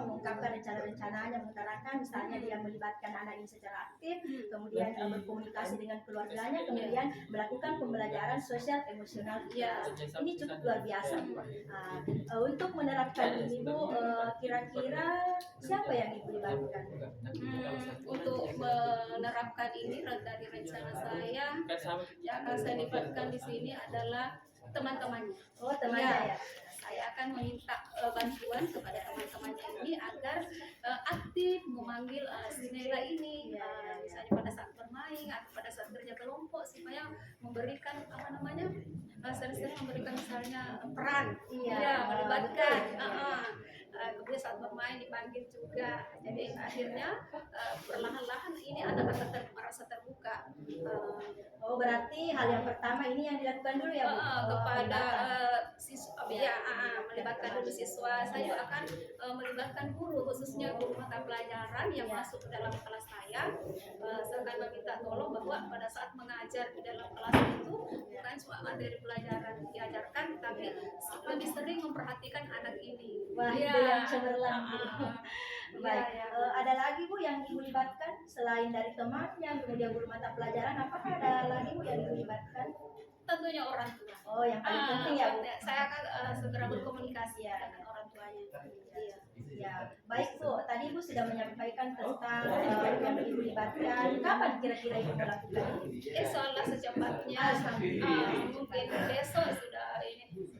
mengungkapkan rencana-rencananya, mengutarakan misalnya dia melibatkan anak ini secara aktif, kemudian berkomunikasi dengan keluarganya, kemudian melakukan pembelajaran sosial emosional. Ini cukup luar biasa Bu. Untuk menerapkan ini Bu, kira-kira siapa yang Ibu libatkan? Untuk menerapkan ini dari rencana saya, yang akan saya libatkan di sini adalah teman-temannya. Oh, temannya ya. Saya akan meminta bantuan kepada teman-temannya ini agar aktif memanggil si Nela ini, misalnya pada saat bermain atau pada saat kerja kelompok, supaya memberikan sering-sering memberikan misalnya peran, melibatkan. Kemudian saat bermain dipanggil juga. Jadi akhirnya perlahan-lahan ini anak-anak merasa terbuka. Oh, berarti hal yang pertama ini yang dilakukan dulu ya Bu? Kepada siswa, melibatkan dulu siswa. Saya juga akan melibatkan guru, khususnya guru mata pelajaran yang masuk ke dalam kelas saya. Saya akan meminta tolong bahwa pada saat mengajar di dalam kelas itu bukan cuma materi pelajaran diajarkan, tapi lebih sering memperhatikan anak ini. Wah, itu yang cemerlang. Baik, ada lagi Bu yang Ibu libatkan selain dari temannya, kemudian guru mata pelajaran, apakah ada lagi Bu yang Ibu libatkan? Tentunya orang tua. Oh, yang paling penting ya Bu. Saya akan segera berkomunikasi dengan orang tuanya. Ya, baik Bu. Tadi Ibu sudah menyampaikan tentang yang Ibu libatkan. Kapan kira-kira Ibu melakukan ini? Insyaallah secepatnya. Mungkin besok sudah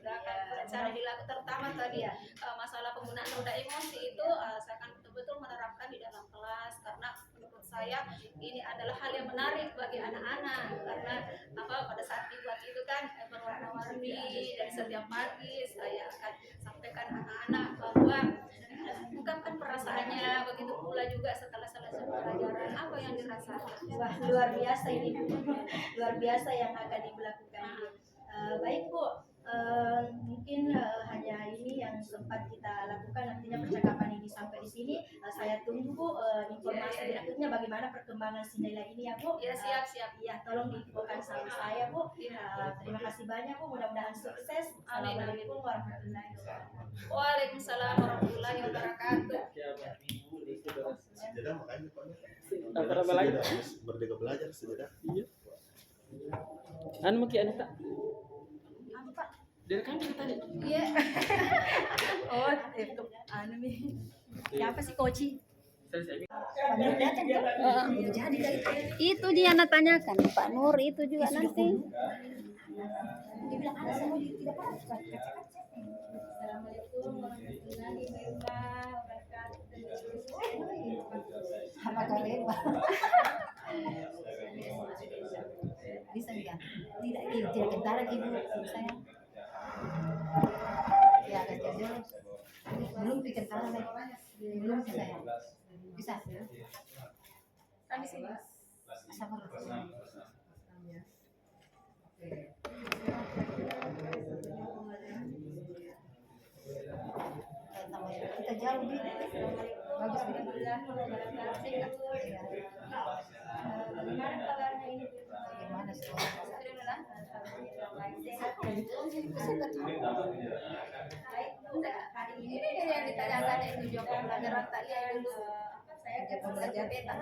akan berencana dilakukan. Terutama tadi masalah penggunaan roda emosi itu saya akan betul-betul menerapkan di dalam kelas, karena menurut saya ini adalah hal yang menarik bagi anak-anak, karena pada saat dibuat itu kan berwarna-warni, dan setiap pagi saya akan sampaikan anak-anak bahwa ungkapkan perasaannya, begitu pula juga setelah selesai pelajaran apa yang dirasakan. Wah, luar biasa ini Bu. Luar biasa yang akan Ibu lakukan. Baik Bu, mungkin hanya ini yang sempat kita lakukan, artinya percakapan ini sampai di sini. Saya tunggu Bu informasi berikutnya bagaimana perkembangan si Nela ini ya Bu. Ya, siap. Ya, tolong diinfokan sama saya Bu. Terima kasih banyak Bu, mudah-mudahan sukses. Assalamualaikum warahmatullahi wabarakatuh. Waalaikumsalam warahmatullahi wabarakatuh. Sejadah makanya Pak. Apa lagi? Merdeka belajar sejadah. Iya. Mungkin anak tak. Dari kan kita tadi. Iya. Oh, nih. Siapa sih Koci? Itu dia anak tanyakan Pak Nur, itu juga nanti. Dibilang ada semua tidak apa-apa. Assalamualaikum warahmatullahi wabarakatuh. Apa kalian? Bisa enggak? Tidak kentara Ibu saya. Ya, kerja belum pikir kentara lagi. Belum saya. Bisa. Kan di sini. Sabar. Kita jauh nih. Bagus bagaimana kabarnya ini? Bagaimana sekolah? Hari ini yang ditanyakan itu juga pelajaran tadi dulu. Saya ke belajar beta.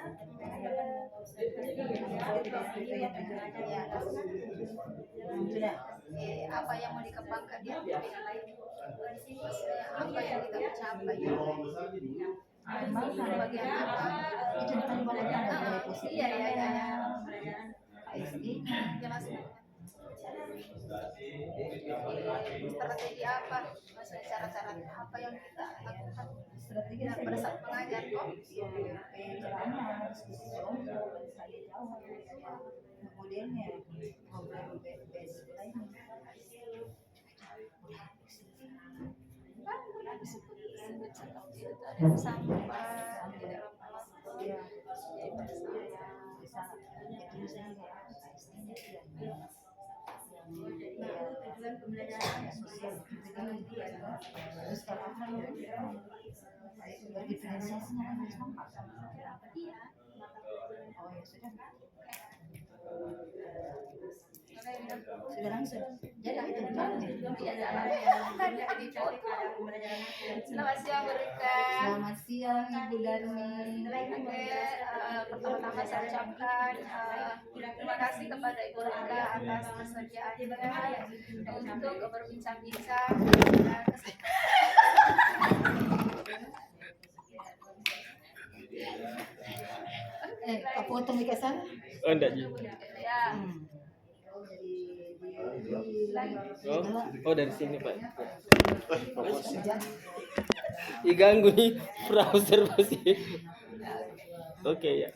Apa yang mau dikembangkan dia? Apa yang kita capai? Bagian apa? Itu kan belajar Iya. jelas. Strategi apa? Maksudnya cara-cara apa yang kita lakukan? Strategi pada saat mengajar kok? Kemudiannya program BPS lainnya. Tujuan pembelajaran sosial terus kalau diferensiasinya kan sama. Oh ya sudah. Sudah langsung. Jadi itu Selamat siang Bu Rika. Selamat siang Ibu Darmi. Oke, pertama-tama saya ucapkan terima kasih kepada Ibu Rika atas kesediaannya untuk berbincang-bincang. Kapotong di sana? Oh, enggak Ji. Ya. Oh dari sini Pak. Diganggu nih browser pasti. Oke ya.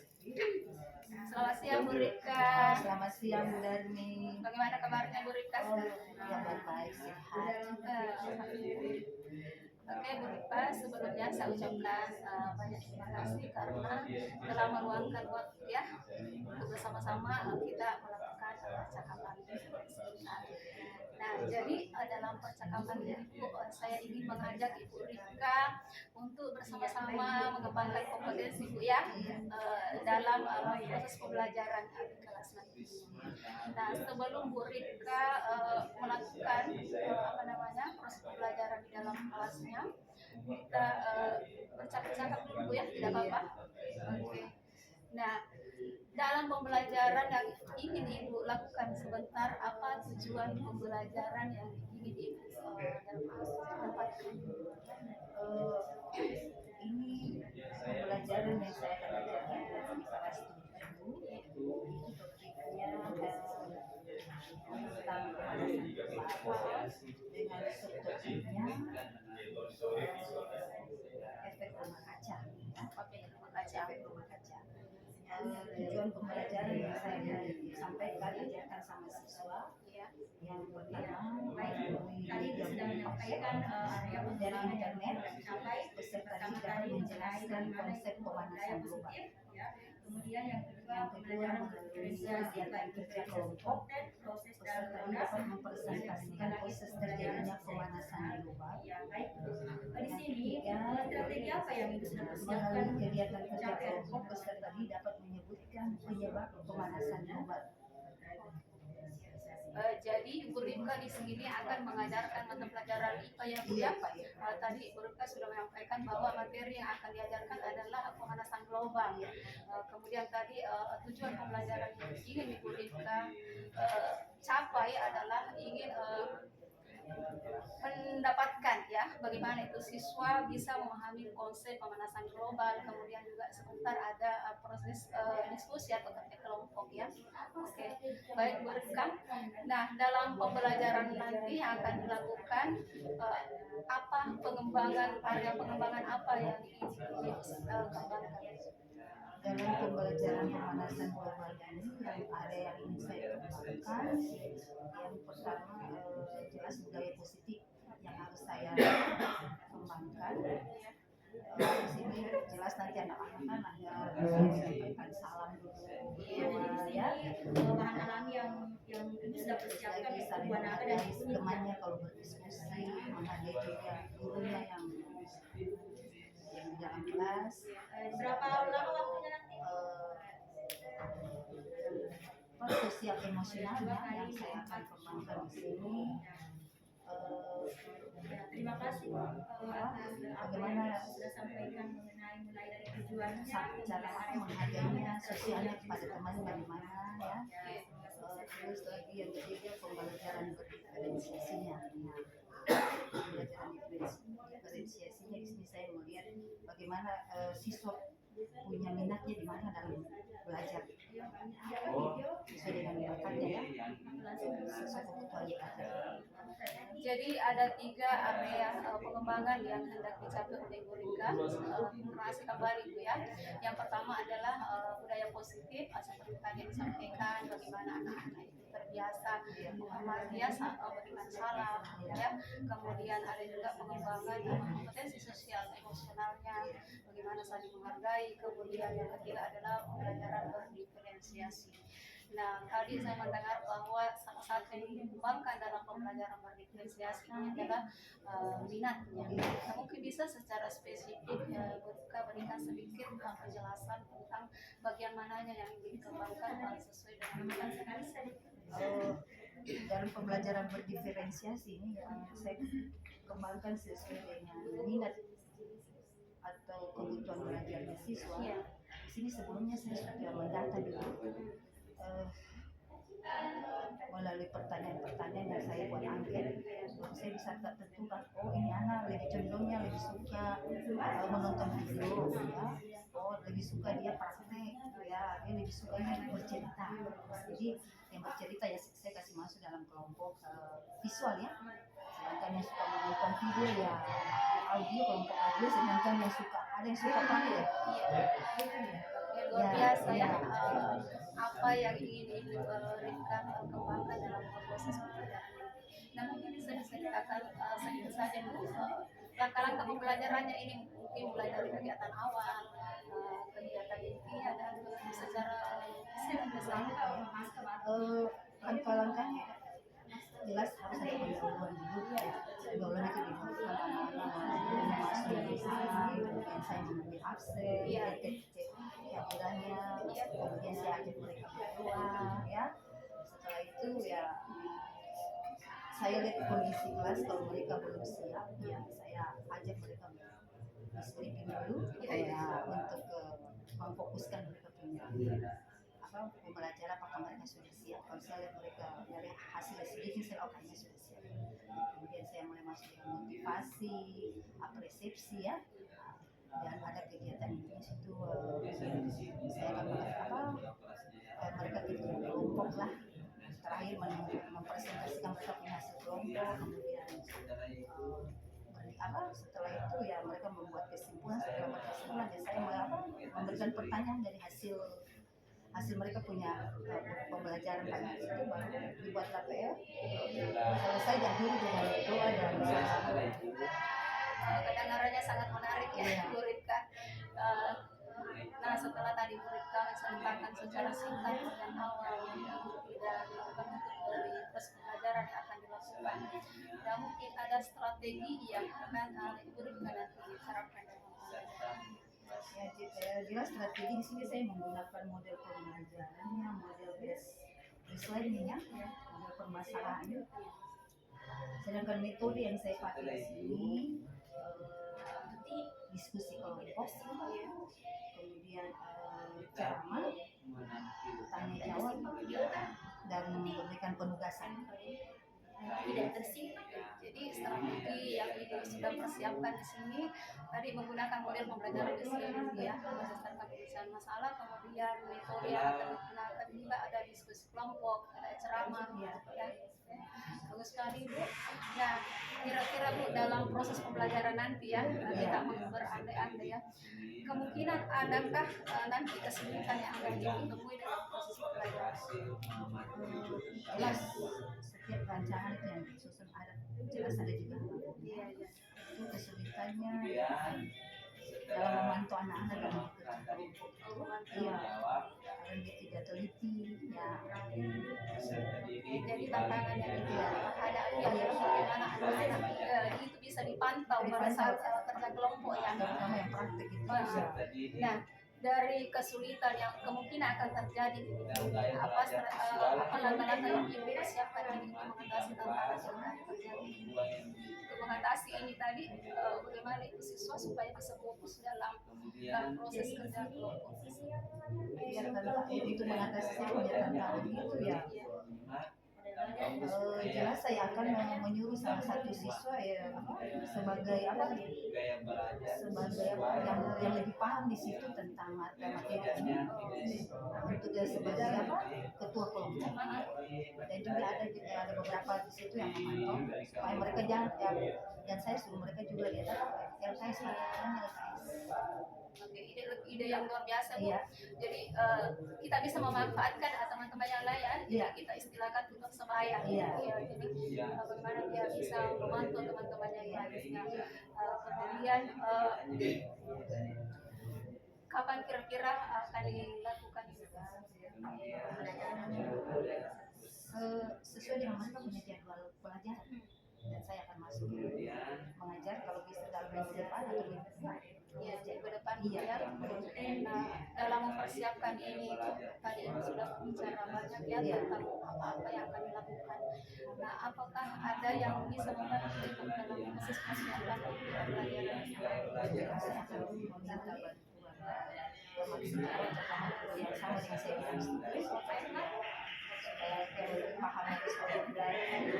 Selamat siang Bu Rika. Selamat siang Bu Darmi. Bagaimana kabarnya Bu Rika? Kabar baik, sehat. Oke Bu Rika, sebelumnya saya ucapkan banyak terima kasih karena telah meluangkan waktu ya untuk bersama-sama kita melakukan percakapan. Nah, jadi dalam percakapan ini saya ingin mengajak Ibu Rika untuk bersama-sama mengembangkan kompetensi Bu ya dalam proses pembelajaran di kelas nanti. Nah, sebelum Bu Rika melakukan proses pembelajaran di dalam kelasnya, kita bercakap-cakap dulu Bu ya, tidak apa-apa. Oke. Nah, dalam pembelajaran yang ingin Ibu lakukan sebentar, apa tujuan pembelajaran yang ingin Ibu dapatkan? Ini pembelajaran yang saya akan ajarkan di kelas 7 itu topiknya tentang pemanasan dengan subtopiknya efek rumah kaca. Efek rumah kaca. Tujuan pembelajaran yang saya sampaikan ajarkan sama siswa yang pertama Tadi sudah menyampaikan dari internet peserta dapat menjelaskan konsep pemanasan global. Kemudian yang kedua melalui kegiatan kerja kelompok peserta dapat mempresentasikan proses terjadinya pemanasan global. di sini strategi apa yang Ibu sudah persiapkan? Melalui kegiatan kerja kelompok peserta dapat menyebutkan penyebab pemanasan global. Jadi Ibu Rika di sini akan mengajarkan mata pelajaran IPA ya Bu ya. Tadi Ibu Rika sudah menyampaikan bahwa materi yang akan diajarkan adalah pemanasan global. Kemudian tadi tujuan pembelajaran yang ingin Ibu Rika capai adalah ingin mendapatkan ya bagaimana itu siswa bisa memahami konsep pemanasan global, kemudian juga sebentar ada proses diskusi atau kerja kelompok ya. Oke, baik Bu Rika. Nah, dalam pembelajaran nanti yang akan dilakukan apa pengembangan apa yang ingin dikembangkan? Dalam pembelajaran pemanasan global ini yang ada yang ingin saya kembangkan, yang pertama jelas budaya positif yang harus saya kembangkan. Di sini jelas nanti anak-anak kan ada menyampaikan salam dulu ya, bahan alami yang Ibu sudah persiapkan lagi saling menghargai temannya kalau berdiskusi, menghargai juga gurunya yang di dalam kelas. Berapa lama waktunya nanti? Sosial emosionalnya yang saya akan kembangkan di sini. Terima kasih atas apa yang sudah sampaikan mulai dari tujuannya, cara menghargainya, sosialnya kepada teman bagaimana ya. Terus lagi yang ketiga pembelajaran diferensiasinya. Pembelajaran diferensiasinya di sini saya melihat bagaimana siswa punya minatnya di mana dalam belajar. Sesuai dengan bakatnya ya. Sesuai kebutuhan aja. Jadi ada 3 area pengembangan yang hendak dicapai oleh Ibu Rika. Terima kasih kembali Bu ya. Yang pertama adalah budaya positif, seperti tadi yang disampaikan bagaimana anak-anak itu terbiasa menghormati saat memberikan salam ya. Kemudian ada juga pengembangan kompetensi sosial emosionalnya, bagaimana saling menghargai. Kemudian yang ketiga adalah pembelajaran berdiferensiasi. Nah, tadi saya mendengar bahwa salah satu yang dikembangkan dalam pembelajaran berdiferensiasi ini adalah minatnya. Nah, mungkin bisa secara spesifik Buka berikan sedikit penjelasan tentang bagian mananya yang ingin dikembangkan sesuai dengan minat. dalam pembelajaran berdiferensiasi ini yang saya kembangkan sesuai dengan minat atau kebutuhan belajarnya siswa. Di sini sebelumnya saya sudah mendata dulu melalui pertanyaan-pertanyaan yang saya buat angket, saya bisa tentukan ini anak lebih condongnya lebih suka menonton video ya, lebih suka dia praktek ya, dia lebih suka bercerita. Jadi yang bercerita ya saya kasih masuk dalam kelompok visual ya, sedangkan yang suka menonton video ya audio, kelompok audio, sedangkan yang suka ada yang suka praktek luar biasa ya. Apa yang ingin Rifka kembangkan dalam proses pembelajaran ini. Nah mungkin bisa diceritakan sedikit saja Bu, langkah-langkah pembelajarannya ini, mungkin mulai dari kegiatan awal, kegiatan intinya, dan secara langkah-langkahnya jelas harus ada pendahuluan dulu ya. Pendahuluan itu dibutuhkan anak-anak masuk di sana, kemudian saya mengambil absen, kehadirannya, kemudian saya ajak mereka berdoa ya. Setelah itu ya saya lihat kondisi kelas, kalau mereka belum siap ya saya ajak mereka bersprinting dulu ya, untuk memfokuskan mereka punya pembelajaran, apakah mereka sudah siap. Kalau saya lihat mereka dari hasil sedikit saya kayaknya sudah siap, kemudian saya mulai masuk dengan motivasi, apresiasi ya, dan ada kegiatan di situ saya akan mereka kerja kelompok lah, terakhir mempresentasikan mereka punya hasil kelompok, kemudian setelah itu ya mereka membuat kesimpulan, setelah membuat kesimpulan ya saya memberikan pertanyaan dari hasil mereka punya pembelajaran pada itu, baru dibuat KPR, selesai diakhiri dengan doa dan kedengarannya sangat menarik ya Bu Rifka. Nah setelah tadi Bu Rifka menceritakan secara singkat dan awal dan penutup dari proses pembelajaran yang akan dilakukan, dan mungkin ada strategi yang akan Ibu Rifka nanti terapkan. Ya, jelas strategi di sini saya menggunakan model pembelajarannya, model baseline-nya, model permasalahannya. Sedangkan metode yang saya pakai di sini diskusi kelompok, kemudian ceramah, tanya jawab, dan memberikan penugasan. Tidak tersinggung. Jadi strategi yang Ibu sudah persiapkan di sini tadi menggunakan model pembelajaran di sini ya, berdasarkan penyelesaian masalah, kemudian metode yang akan digunakan juga ada diskusi kelompok, ada ceramah ya. Bagus sekali Bu. Nah kira-kira Bu dalam proses pembelajaran nanti ya, kita berandai-andai ya, kemungkinan adakah nanti kesulitan yang akan ditemui dalam proses pembelajaran? Jelas setiap rancangan itu yang disusun ada, jelas ada juga itu kesulitannya dalam memantau anak-anak dalam dan dia tidak teliti ya, jadi tantangan yang dihadapi adalah bagaimana anak-anak itu bisa dipantau pada saat kerja kelompok ya, terutama yang praktek itu. Nah dari kesulitan yang kemungkinan akan terjadi, apa langkah-langkah yang Ibu persiapkan ini untuk mengatasi tantangan yang terjadi? Untuk mengatasi ini tadi, bagaimana itu siswa supaya bisa fokus dalam proses kerja kelompok? Ya, kalau itu mengatasi saya punya tantangan itu ya. Jelas saya akan menyuruh salah satu siswa ya sebagai yang lebih paham di situ tentang materi ini, untuk dia sebagai ketua kelompok, dan juga ada beberapa di situ yang memantau supaya mereka jangan dan saya suruh mereka juga lihat LKS. Oke, ide yang luar biasa Bu. Jadi kita bisa memanfaatkan teman-teman yang lain ya, kita istilahkan tutor sebaya. Jadi bagaimana dia bisa memantau teman-teman yang lain. Kemudian kapan kira-kira akan dilakukan sesuai dengan mereka punya jadwal pelajaran, dan saya akan masuk mengajar kalau bisa dalam minggu depan atau minggu depan. Ya, jadi ke depan ya. Nah, dalam mempersiapkan ini. Tadi Ibu sudah bicara banyak ya tentang apa-apa yang akan dilakukan. Nah, apakah ada yang bisa membantu Ibu dalam proses persiapan pembelajaran? Saya akan meminta bantuan maksimal yang sama dengan saya bilang studi supaya pemahaman sekolah budaya ini.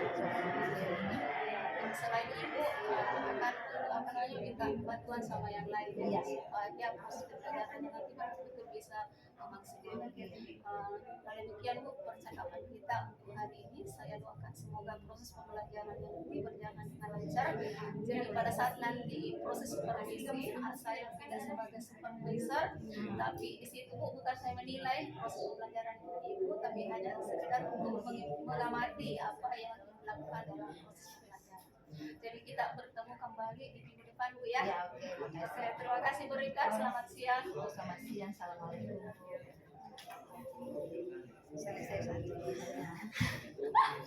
Dan selain Ibu akan minta bantuan sama yang lain supaya proses pembelajarannya nanti betul-betul bisa maksimal. Dari demikian Bu percakapan kita untuk hari ini, saya doakan semoga proses pembelajaran yang nanti berjalan dengan lancar. Jadi pada saat nanti proses supervisi, saya tidak sebagai supervisor, tapi di situ Bu bukan saya menilai proses pembelajaran Ibu, tapi hanya sekedar untuk mengamati apa yang dilakukan dalam proses pembelajaran. Jadi kita bertemu kembali di minggu depan Bu ya. Ya, oke, makasih. Terima kasih Bu Rika, selamat siang. Selamat siang, assalamualaikum. Selesai saja.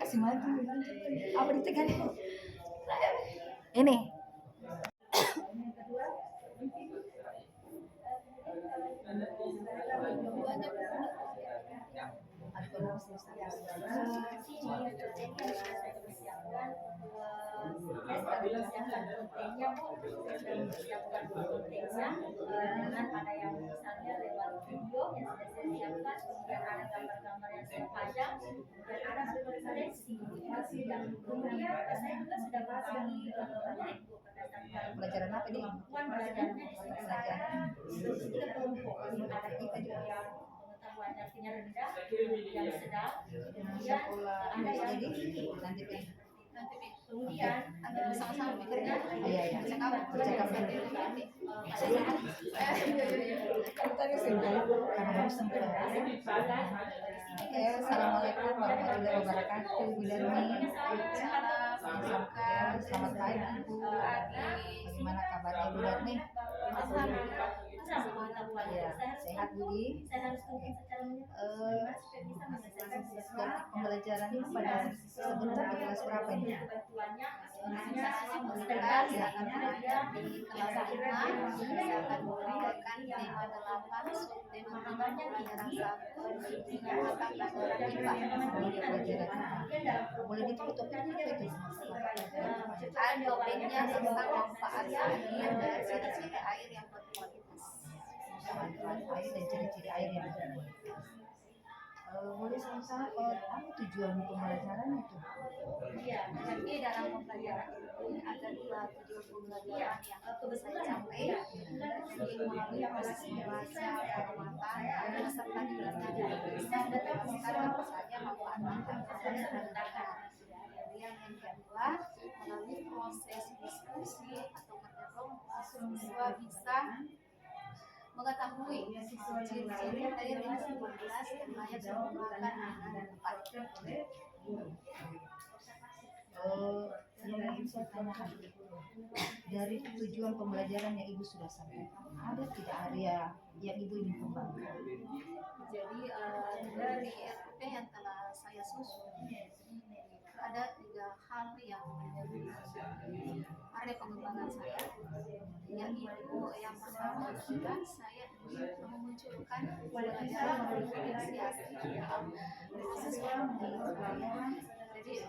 Kasih maju. Apa ditekan itu? Ini. Dengan ada yang misalnya lewat video yang sudah saya siapkan, kemudian ada gambar-gambar yang saya pajang, dan ada referensi. Dan kemudian saya juga sudah berbagi berdasarkan Pelajaran apa ini? pelajarannya pelajaran tiga kelompok. Ada kita juga yang pengetahuan artinya rendah, yang sedang, kemudian ada yang tinggi. Kemudian Anda bersama-sama pikirnya, Iya. cakap Assalamualaikum warahmatullahi wabarakatuh. Bu Darmi. Selamat pagi Bu. Bagaimana kabarnya Bu Darmi? Ya, sehat Budi. Pembelajaran pada sebentar di kelas berapa ini? saya akan belajar di kelas 5. Saya akan membawakan tema 8 subtema 3 pelajaran 1 dengan mata pelajaran IPA. Boleh ditutup apa itu? Ada topiknya tentang manfaat air dan ciri-ciri air yang berkualitas. Manfaat air dan ciri-ciri air yang berkualitas. Boleh sama-sama apa tujuan pembelajaran itu? Iya, jadi dalam pembelajaran ini ada 2 tujuan pembelajaran yang saya capai. Jadi melalui proses membaca, pengamatan, beserta dilatih dari bisa mendapatkan apa saja manfaat pembelajaran. Kemudian yang kedua, melalui proses diskusi atau kerja kelompok, siswa bisa mengetahui ciri-ciri air yang jelas dan layak digunakan dengan tepat. Yang ingin saya tanyakan, dari tujuan pembelajaran yang Ibu sudah sampaikan, ada tidak area yang Ibu ingin kembangkan? Jadi dari RPP yang telah saya susun, ada 3 hal yang menjadi area pengembangan saya. Yaitu yang pertama adalah saya ingin memunculkan pembelajaran berinisiasi dalam proses pembelajaran. Jadi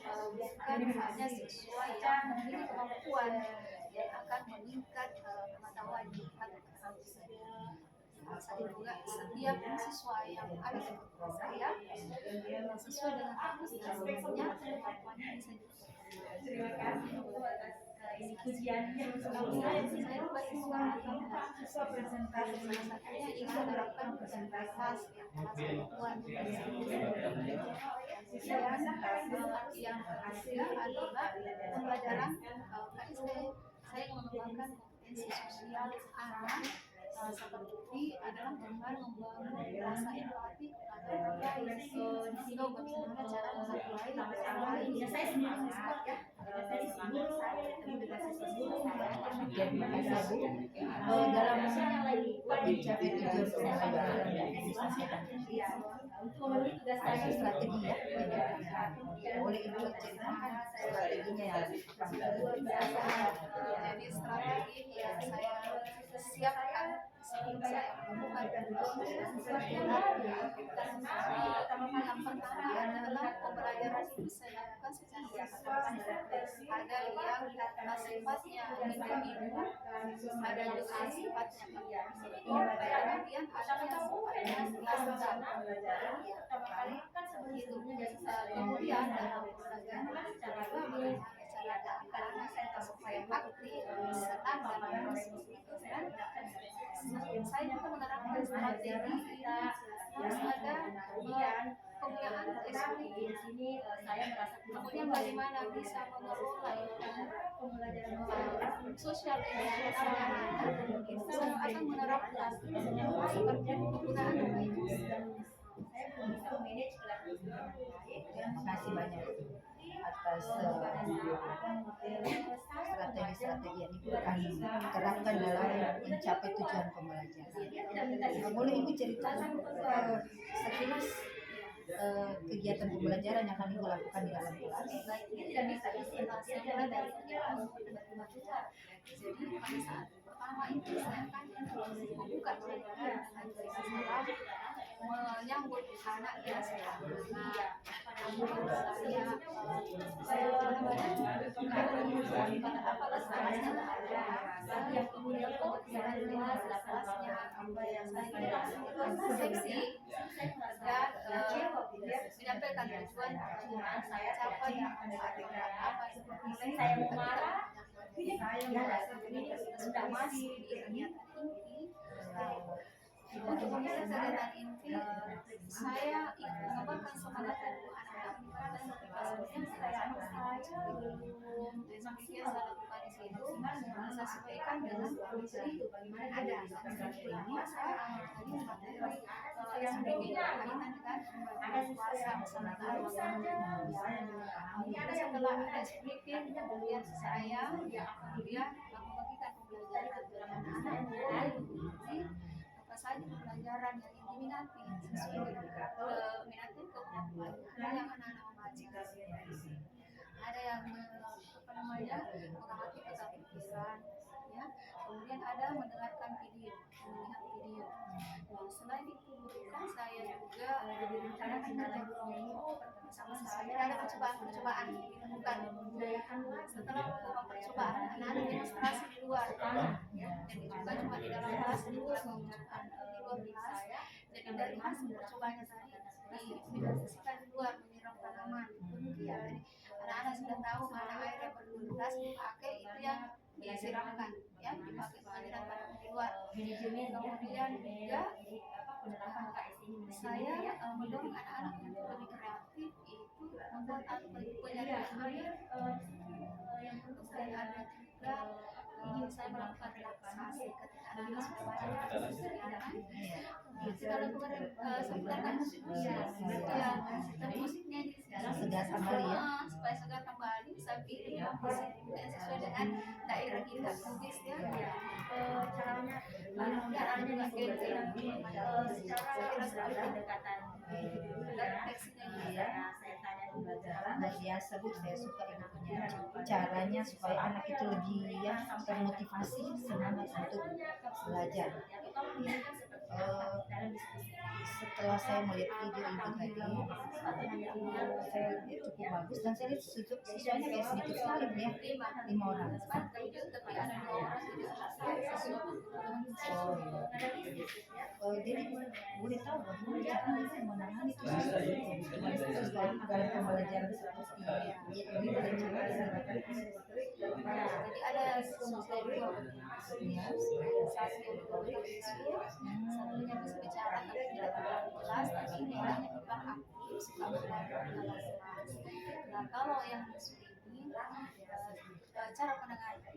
bukan hanya siswa yang memiliki kemampuan yang akan meningkat pengetahuan atau keterampilan. Saya juga setiap siswa yang ada di kelas saya sesuai dengan kapasitasnya kemampuannya bisa diperlukan. Terima kasih atas diskusiannya. Saya juga siswa presentasi salah satunya ingin menerapkan presentasi yang kelas kemampuan yang ketiga adalah pembelajaran saya mengembangkan kompetensi sosial anak. Seperti adalah dengan membangun rasa empati kepada orang lain, sehingga bagaimana cara menghargai orang lain. Saya sendiri support ya. Saya sendiri Terima kasih Bu. Dalam mencapai tujuan pembelajaran yang Ibu sampaikan, untuk memenuhi tugas ada saya strategi ya? Boleh Ibu ceritakan strateginya yang Jadi strategi yang saya siapkan sebelum saya menemukan sesuatu yang baru. Yang pertama adalah pembelajaran itu saya lakukan secara otomatis. Ada yang sifatnya individu, ada yang sifatnya kelompok, kemudian ada yang sifatnya kelas gitu. Kemudian dalam pembelajaran cara karena saya supaya aktif, senang dalam proses itu kan saya juga menerapkan strategi harus ada penggunaan SPG di sini. Saya merasa kemudian bagaimana bisa mengelola sosial interaksi kita akan menerapkan seperti penggunaan itu. Saya bisa manage kelas dengan baik. Terima kasih banyak atas strategi-strategi yang Ibu akan terapkan dalam mencapai tujuan pembelajaran. Boleh Ibu ceritakan sekilas kegiatan pembelajaran yang akan Ibu lakukan di dalam kelas? Ini tidak bisa saya mulai dari kegiatan bermacam-macam. Jadi pada saat pertama itu saya akan membuka menyambut anak biasa. Saya kemudian kelasnya seksi dan menyampaikan tujuan saya capai apa seperti saya mau marah. Saya sudah masuk di kegiatan inti. Untuk kegiatan inti, saya mengembangkan semangat anak-anak dan motivasinya saya belum SPG saya lakukan di situ. Saya sesuaikan dengan kondisi bagaimana ada ini tadi materi yang berbeda kaitan dengan puasa bersama kemudian setelah ada SPG kemudian saya kemudian membagikan pembelajaran dengan anak-anak apa saja pembelajaran yang diminati sesuai dengan minatnya kemudian ada yang anak-anak membaca, ada yang mengamati peta pikiran, ya. Kemudian ada mendengarkan video, melihat video. Nah, selain itu kan saya juga merencanakan dalam bersama saya ada percobaan dilakukan. Setelah melakukan percobaan, anak-anak demonstrasi di luar, jadi juga cuma di dalam kelas di luar mengucapkan di luar kelas. Jadi dari hasil percobaannya tadi didemonstrasikan di luar menyiram tanaman. Kemudian anak-anak sudah tahu mana air yang berkualitas dipakai itu yang disiramkan, ya dipakai penyiram tanaman di luar. Kemudian juga saya mendorong anak-anak untuk lebih kreatif itu membuat penyaringan air. Kemudian ada juga saya melakukan relaksasi ketika anak-anak sudah banyak kegiatan. Kita lakukan sebenarnya musik dan musiknya segar kembali ya, supaya segar kembali. Saya pilih musik yang sesuai dengan daerah kita, ya. Caranya ada juga secara pendekatan saya tanya di pelajaran dan biasa Bu, saya suka Ibu punya caranya supaya anak itu lebih termotivasi, semangat untuk belajar. Setelah saya melihat video Ibu tadi, saya lihat cukup bagus dan saya lihat siswanya kayak sedikit sekali Bu ya, 5 orang. Jadi boleh tahu bagaimana caranya menangani itu supaya pembelajaran seperti ini jadi ada satunya satunya bisa bicara tapi tidak terlalu jelas, tapi ini hanya kurang aktif suka belajar dalam kelas. Nah kalau yang ini cara pendengarannya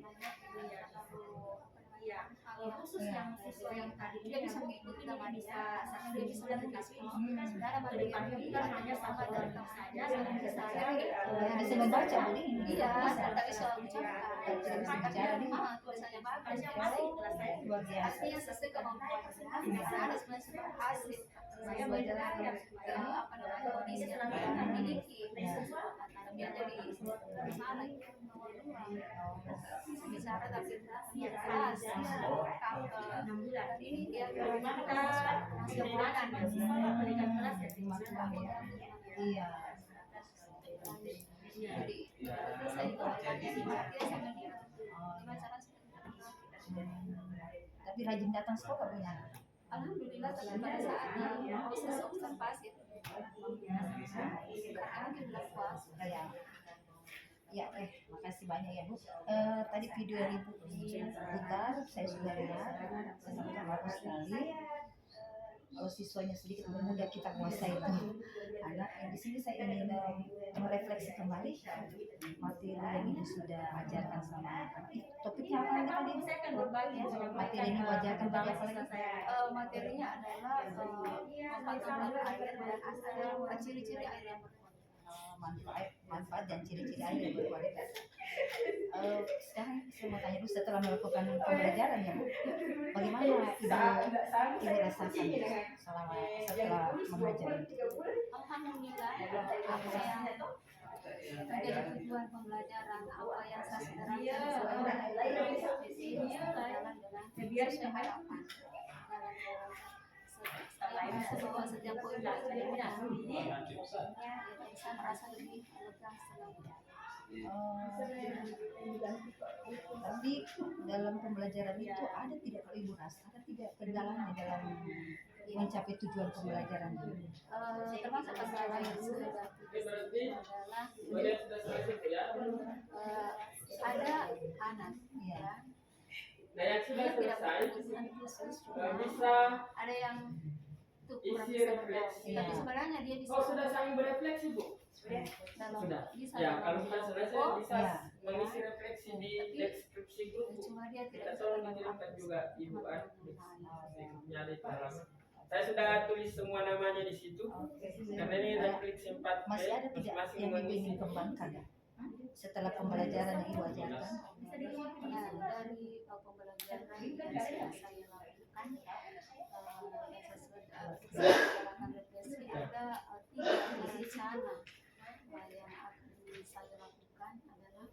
khusus yang siswa yang tadi dia bisa mengikuti dan bisa dia bisa mengikuti sebenarnya materi yang kita hanya sama dari saja bisa membaca iya tak bisa bicara tulisannya bagus artinya sesuai kemampuan ada sebenarnya berhasil saya belajar apa namanya kondisi yang dimiliki biar jadi sana bicara tapi jelas ini dia kita semuanya pendidikan kelas ya iya jadi itu saya komunikasi sama dia gimana cara tapi rajin datang sekolah punya alhamdulillah tapi pada saatnya proses observasi sekarang di bulan puasa ya makasih banyak ya Bu. Tadi video yang Ibu putar saya sudah lihat sangat bagus sekali. Kalau siswanya sedikit mudah kita kuasai itu anak. Di sini saya ingin merefleksi kembali materi yang Ibu sudah ajarkan sama topiknya apa yang tadi saya akan berbagi materi ini wajarkan tadi apa lagi materinya adalah manfaat air dan asal ciri-ciri air yang manfaat dan ciri-ciri air yang berkualitas. Sekarang saya mau tanya dulu setelah melakukan pembelajaran ya Bu, bagaimana Ibu rasakan selama setelah mengajar? Alhamdulillah apa yang menjadi tujuan pembelajaran apa yang saya sederhana di sini berjalan dengan sesuai harapan. Saya bahwa setiap poin belajar saya merasa lebih lega senang. Tapi dalam pembelajaran itu ada tidak kalau Ibu rasa ada tidak kendalanya dalam mencapai tujuan pembelajaran ini? Termasuk kendala yang sudah adalah ada anak ya. Nah yang sudah Dia tidak selesai berkebutuhan khusus, bisa ada yang tuh kurang isi bisa bergaul. refleksi. Tapi sebenarnya dia bisa sudah saling berefleksi Bu? dalam Sudah. bisa Ya dalam kalau sudah selesai kelompok, bisa ya. mengisi refleksi di deskripsi grup Bu. cuma dia Kita tidak selalu bisa mengirimkan juga Ibu bergaul. deskripsinya di dalam. Saya sudah tulis semua namanya di situ. Karena ini refleksi 4 Masih ada tidak yang Ibu ingin kembangkan ya? Setelah pembelajaran yang Ibu ajarkan? Ya, dari pembelajaran yang sudah saya lakukan sesuai dengan refleksi ada 3 rencana yang akan saya lakukan adalah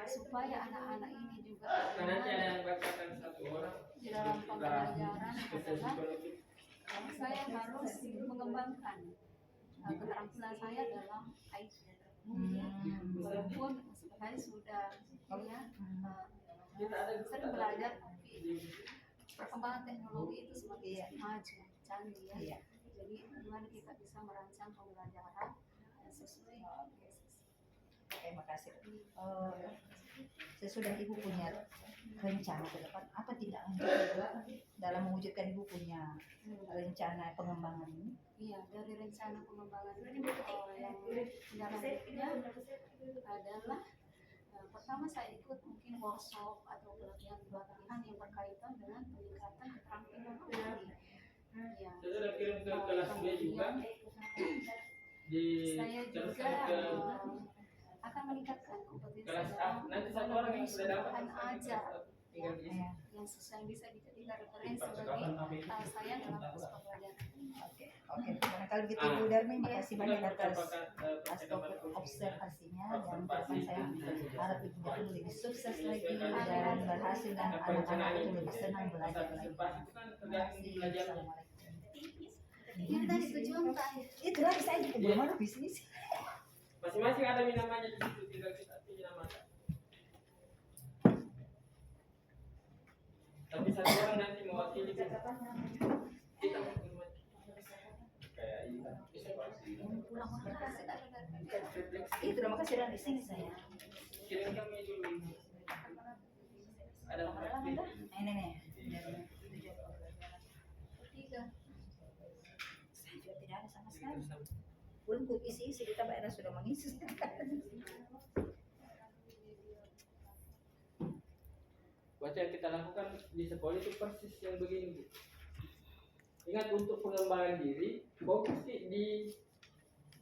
supaya anak-anak ini juga Karena nanti ada yang bacakan satu orang. di dalam pembelajaran adalah saya harus mengembangkan keterampilan saya dalam IT. Walaupun saya sudah ya sering belajar tapi perkembangan teknologi itu semakin maju canggih ya. Jadi bagaimana kita bisa merancang pembelajaran yang sesuai. Terima kasih. Sesudah Ibu punya rencana ke depan, apa tidak dalam mewujudkan Ibu punya rencana pengembangan ini? Iya, dari rencana pengembangan ini yang dalam bentuknya adalah pertama saya ikut mungkin workshop atau pelatihan yang berkaitan dengan peningkatan keterampilan teknologi. Ya. Saya sudah kirim ke kelas B juga. Saya juga akan meningkatkan kompetensi kelas A. Nanti satu orang yang sudah dapat ajar yang bisa dijadikan referensi bagi saya dalam proses pembelajaran. Oke. Karena kalau gitu Ibu Darmi, makasih banyak atas observasinya dan depan saya harap Ibu Darmi lebih sukses lagi dan berhasil dan anak-anak itu lebih senang belajar lagi. Terima kasih. Assalamualaikum. Ini tadi tujuan Pak. Itu lagi saya juga belum ada bisnis. Masing-masing ada namanya di situ, tinggal kita pilih nama. Tapi satu orang nanti mewakili kita. Kayak ini kan. Itu nama kasih di sini saya. Kirim kami dulu. Ada Ini nih. Saya juga tidak ada sama sekali. Belum ku isi-isi, kita Mbak Era sudah mengisi. Baca yang kita lakukan di sekolah itu persis yang begini Bu. Ingat untuk pengembangan diri, fokus di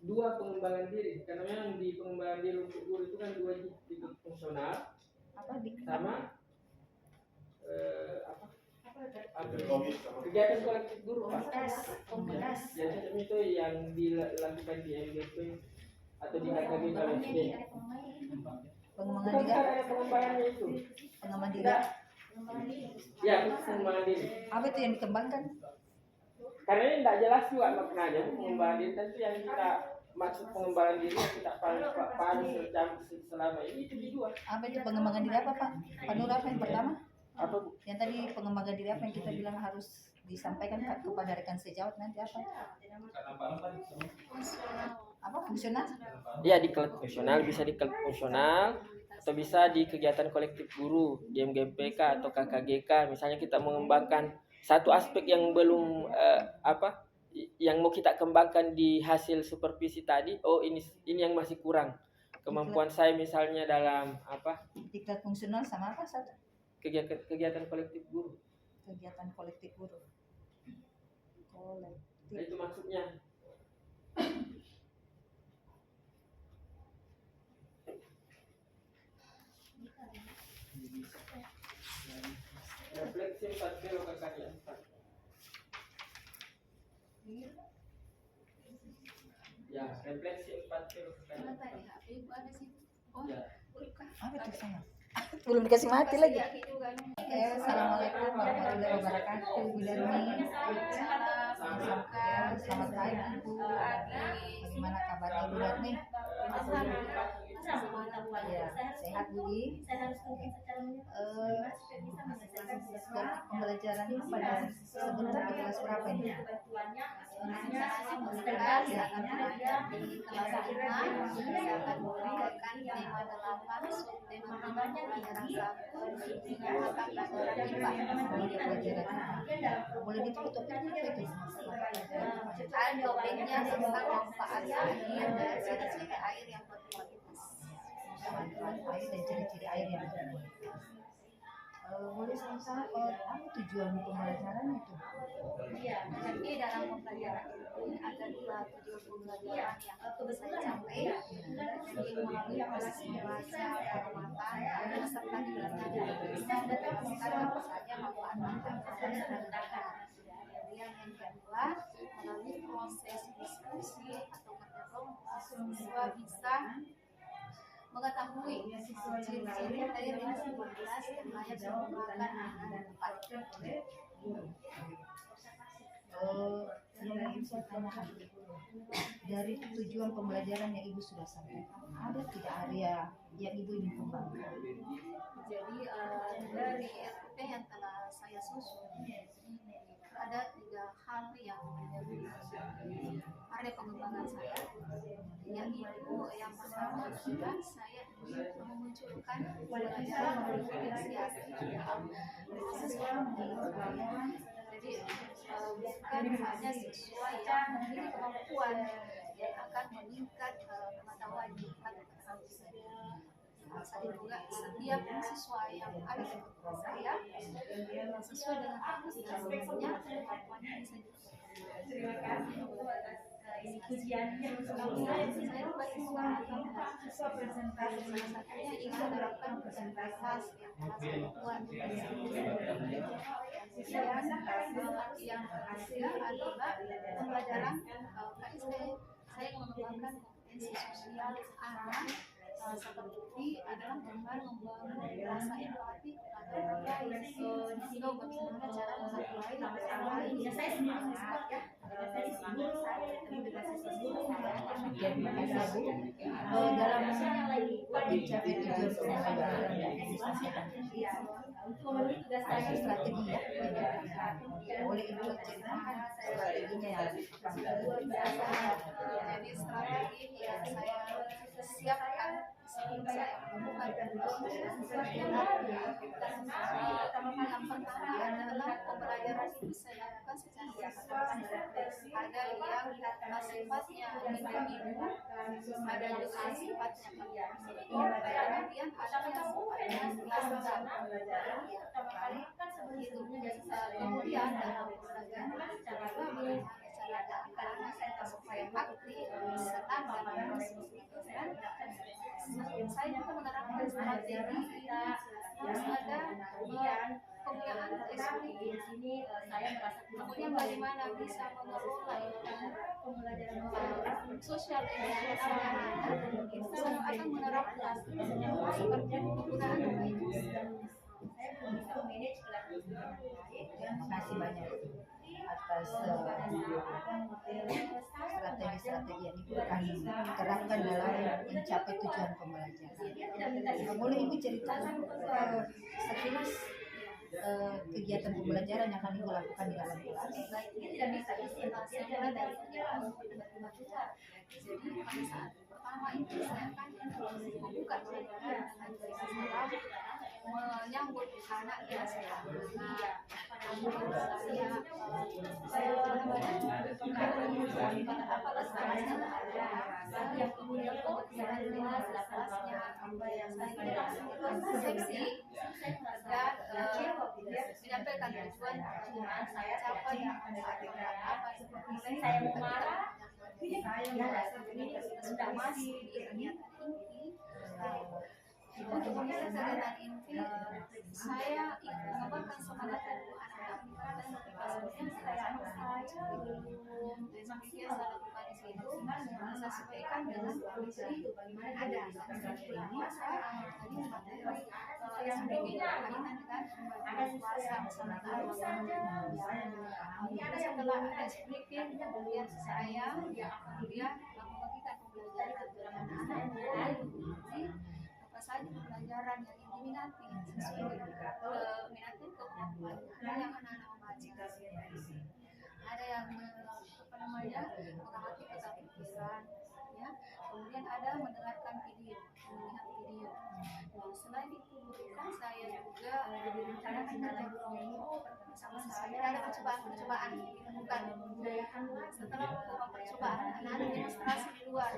2 pengembangan diri. Karena memang di pengembangan diri untuk guru itu kan 2 titik fungsional sama kegiatan kolektif guru Komunitas. Yang itu yang dilakukan di MGP atau di KKB kalau SD. Pengembangan Bukan diri. ada pengembangannya itu. Pengembangan diri. Ya, pengembangan diri. Apa itu yang dikembangkan? Karena ini tidak jelas juga maknanya pengembangan diri. Tentu yang kita maksud pengembangan diri yang kita pahami selama ini itu dua. Apa itu pengembangan diri apa Pak? Pak Nur, apa yang pertama? Apa Bu? Yang tadi pengembangan diri apa yang kita bilang harus disampaikan kepada rekan sejawat nanti apa? Apa fungsional? Ya, di klub fungsional, bisa di klub fungsional atau bisa di kegiatan kolektif guru di MGMPK atau KKGK. Misalnya kita mengembangkan satu aspek yang belum yang mau kita kembangkan di hasil supervisi tadi. Oh, ini yang masih kurang kemampuan saya misalnya dalam Diklat fungsional sama apa satu? kegiatan kolektif guru. Kegiatan kolektif guru. Nah, itu maksudnya. Refleksi 4 kilo kakaknya 4. Ya, refleksi 4 kilo kakaknya 4. Ya. Apa itu sama? Belum dikasih mati lagi. Assalamualaikum warahmatullahi wabarakatuh. Bu Darmi. Selamat pagi Bu. Bagaimana kabarnya Bu Darmi? Ya, sehat Bu. Pembelajaran pada sebentar di kelas berapa ini? Saya akan belajar di kelas 5. Saya akan membawakan tema 8, subtema 5, pelajaran 1, mata pelajaran IPA. Boleh ditutup topiknya apa itu? Ada topiknya tentang manfaat air dan ciri-ciri air yang berkualitas. Manfaat air dan ciri-ciri air yang berkualitas. Boleh sama-sama apa tujuan pembelajaran itu? Jadi dalam pembelajaran itu ada 2 tujuan pembelajaran yang bisa dicapai. Jadi melalui proses membaca, pengamatan, serta dijelaskan bisa menjelaskan apa saja manfaat yang kedua, melalui proses diskusi atau kerjasama siswa bisa mengetahui ciri-ciri air yang jelas yang layak digunakan dengan tepat. Yang ingin saya tanyakan dari tujuan pembelajaran yang Ibu sudah sampaikan, ada tidak area yang Ibu ingin kembangkan? Jadi dari RUP yang telah saya susun ada 3 hal yang menjadi area pengembangan saya, yaitu yang pertama adalah saya ingin memunculkan pembelajaran berdifferensiasi dalam proses pembelajaran. Jadi bukan hanya siswa yang memiliki kemampuan yang akan meningkat pengetahuan di saya juga setiap siswa yang ada di kelas saya sesuai dengan kapasitasnya kemampuannya bisa saya buat siswa presentasi salah satunya ingin menerapkan presentasi yang telah saya buat yang ketiga adalah pembelajaran saya mengembangkan kompetensi sosial anak seperti adalah dengan membangun rasa empati kepada orang lain sehingga bagaimana cara menghargai orang lain. Saya semangat ya. Terima kasih Bu. Dalam mencapai tujuan pembelajaran yang disampaikan, untuk memenuhi tugas saya strategi ya. Boleh Ibu ceritakan strateginya yang jadi strategi yang saya siapkan sebelum saya melakukan yang pertama adalah pembelajaran itu saya lakukan secara refleksi. Ada yang sifatnya individu, ada yang sifatnya kemudian ada yang sifatnya kelompok. Itu kemudian dalam pembelajaran supaya aktif, senang dalam proses itu kan. Saya juga menerapkan strategi harus ada penggunaan di sini saya merasa kemudian bagaimana bisa mengelola pembelajaran sosial ekonomi anak-anak kita akan menerapkan seperti penggunaan baik. saya belum bisa memanage kelas Terima kasih banyak atas strategi-strategi yang Ibu akan terapkan dalam mencapai tujuan pembelajaran. Boleh Ibu ceritakan sekilas kegiatan pembelajaran yang akan Ibu lakukan di dalam kelas? ini tidak bisa disimulasi dari jadi pada saat pertama itu saya akan membuka pelajaran menyambut anak ya saya yang kemudian kelasnya seksi dan menyampaikan tujuan siapa yang apa seperti saya mau marah sudah masuk di kegiatan inti. Untuk kegiatan inti saya mengembangkan semangat anak-anak dan motivasinya saya belum biasa lakukan di situ saya sesuaikan dengan kondisi bagaimana ada di ini tadi materi yang berbeda kaitan dengan puasa bersama kemudian setelah ada speaking kemudian saya kemudian membagikan pembelajaran dalam anak-anak apa saja pembelajaran yang diminati sesuai minat itu ada yang anak-anak membaca ada yang mengamati peta pikiran ya kemudian ada mendengarkan video melihat video nah selain itu kan saya juga merencanakan dalam bersama saya ada percobaan bukan setelah melakukan percobaan anak-anak demonstrasi di luar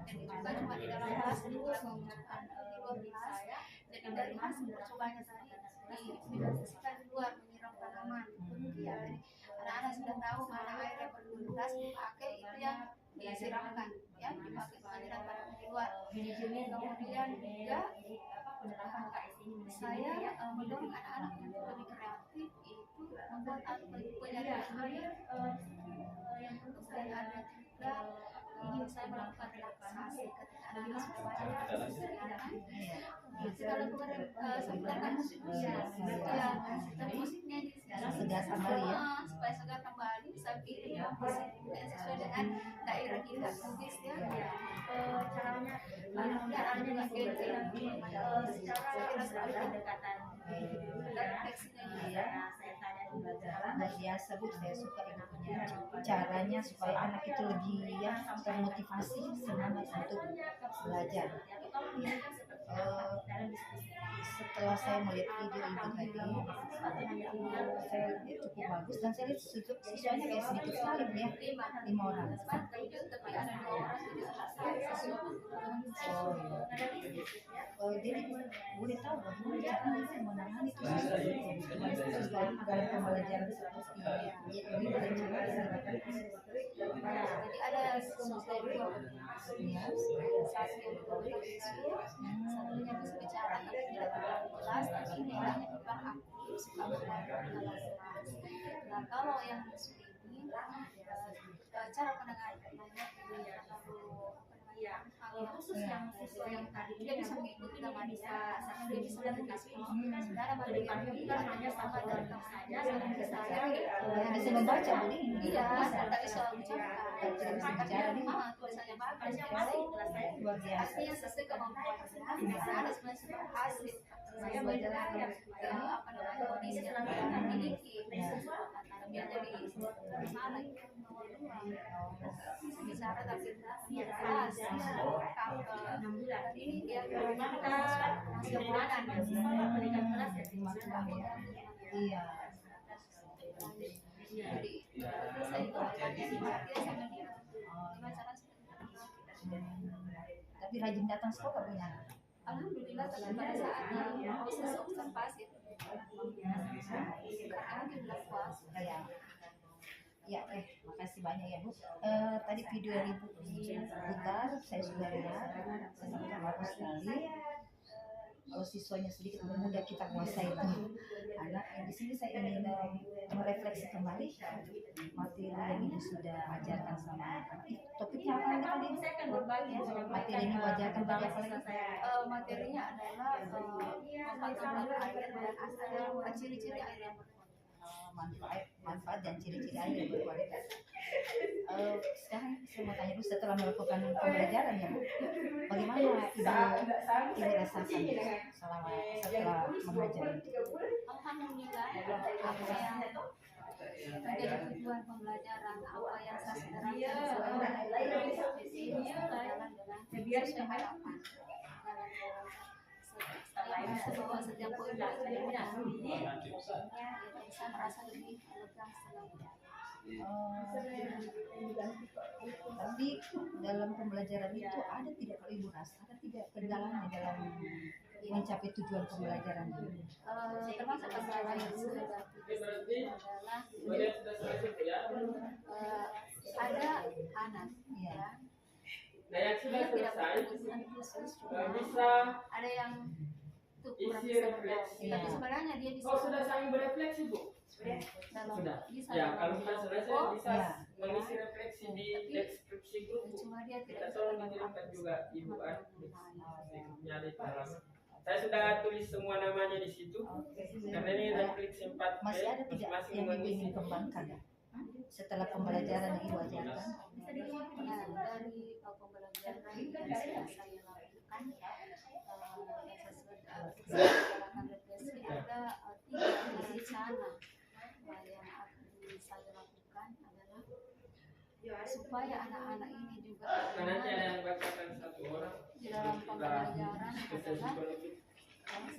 jadi juga cuma di dalam kelas di luar mengucapkan di luar saya jadi dari hasil percobaannya tadi didemonstrasikan di luar menyiram tanaman jadi anak-anak sudah tahu mana air yang berkualitas dipakai itu yang disiramkan ya dipakai penyiram tanaman di luar kemudian juga saya mendorong anak-anak untuk lebih kreatif itu membuat penyaringan air yang kemudian ada juga ingin saya melakukan relaksasi ketika anak-anak sudah banyak kita lakukan sebenarnya musik dan musiknya di segar kembali ya supaya segar kembali sambil musik yang sesuai dengan daerah kita mungkin ya caranya ada juga genre secara pendekatan teksnya saya tanya di pelajaran luar biasa Bu, saya suka Ibu punya caranya supaya anak itu lebih ya termotivasi semangat untuk belajar. Setelah saya melihat video Ibu tadi saya lihat cukup bagus dan saya lihat siswanya kayak sedikit sekali Bu, ya 5 orang. tapi ada 2 orang Jadi boleh tahu bagaimana caranya saya menangani supaya dalam pembelajaran seperti ini jadi ada satunya bisa bicara tapi tidak terlalu jelas tapi ini hanya kurang aktif suka berlari nah kalau yang ini cara pendengarannya kalau khusus yang siswa yang tadi dia bisa mengikuti nama dia bisa mengikuti saudara bagi kami hanya sama datang saja bisa membaca Bu, iya tak bisa bicara tulisannya bagus luar biasa. artinya sesuai kemampuan ada sebenarnya hasil saya belajar apa namanya kondisi yang kita miliki biar jadi sana bicara tapi jelas ini dia masih bulanan pendidikan kelas ya Iya. jadi saya itu dia sama dia gimana cara Tapi rajin datang sekolah punya. alhamdulillah tapi pada saatnya bisa observasi karena mungkin belum puas Ya, makasih banyak ya Bu. Tadi video yang Ibu putar, saya sudah lihat, sangat bagus sekali. kalau siswanya sedikit mudah kita kuasai itu anak. Yang di sini saya ingin merefleksi kembali materi yang ibu sudah ajarkan sama anak. Topiknya apa lagi tadi? Materi ini wajarkan bagi apa lagi? Materinya adalah manfaat air dan ciri-ciri air yang berkualitas. manfaat dan ciri-ciri air yang berkualitas. Sekarang saya mau tanya dulu, setelah melakukan pembelajaran ya, bagaimana ibu rasakan setelah mengajar? Alhamdulillah, apa yang menjadi tujuan pembelajaran, apa yang saya sebenarnya berjalan dengan sesuai harapan. Saya merasa bahwa setiap poin kita bisa merasa lebih lega, senang. Tapi dalam pembelajaran itu ada tidak, kalau ibu rasa ada tidak kendalanya dalam mencapai tujuan pembelajaran ini? Termasuk kendala yang sudah adalah ada anak ya. Nah, yang sudah Dia tidak selesai berkebutuhan khusus, bisa ada yang tuh kurang isi bisa refleksi. bergaul. Tapi sebenarnya dia bisa Oh, sudah saling berefleksi, Bu? dalam Sudah. bisa Ya, dalam kalau sudah selesai kelompok, bisa ya. mengisi refleksi di deskripsi grup, Bu. cuma dia Kita tidak bisa tolong bergaul. mengirimkan juga Ibu grupnya di halaman. Saya sudah tulis semua namanya di situ. Karena ini refleksi 4P, Masih ada tidak masing-masing yang ibu mengisi. ingin kembangkan ya? Setelah pembelajaran yang ibu ajarkan? Nah, dari pembelajaran yang sudah saya lakukan yang sesuai dengan refleksi ada 3 rencana yang akan saya lakukan adalah supaya anak-anak ini juga Nah, nanti ada yang bacakan satu orang. di dalam pembelajaran adalah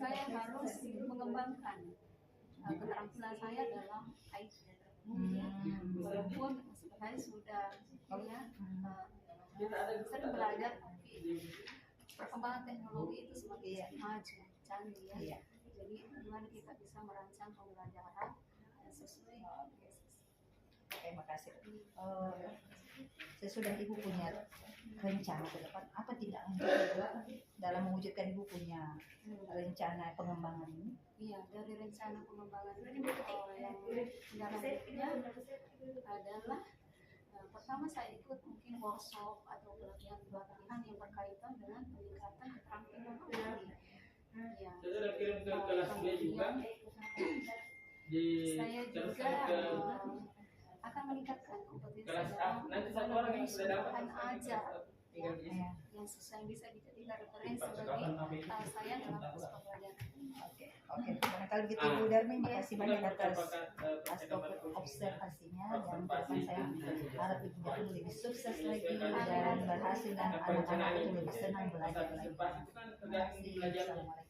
saya harus mengembangkan keterampilan saya dalam IT. Walaupun saya sudah sering belajar, tapi perkembangan teknologi itu semakin maju, canggih ya. Jadi bagaimana kita bisa merancang pembelajaran yang sesuai dengan Terima kasih. Sesudah ibu punya rencana ke depan, apa tidak dalam mewujudkan ibu punya rencana pengembangan ini? Iya, dari rencana pengembangan ini yang dalamnya adalah pertama saya ikut mungkin workshop atau pelatihan yang berkaitan dengan peningkatan keterampilan ahli. Ya. Saya sudah kirim ke kelas B juga. Saya juga akan meningkatkan kompetensi Kelas A. Nanti satu orang yang sudah dapat ajar tinggal di sini. yang sesuai bisa dijadikan referensi bagi saya dalam proses pembelajaran. Oke. Barangkali begitu Ibu Darmi, makasih banyak atas observasinya, dan kedepan saya harap Ibu Darmi lebih sukses lagi dan berhasil, dan anak-anak itu lebih senang belajar lagi. Terima kasih. Assalamualaikum.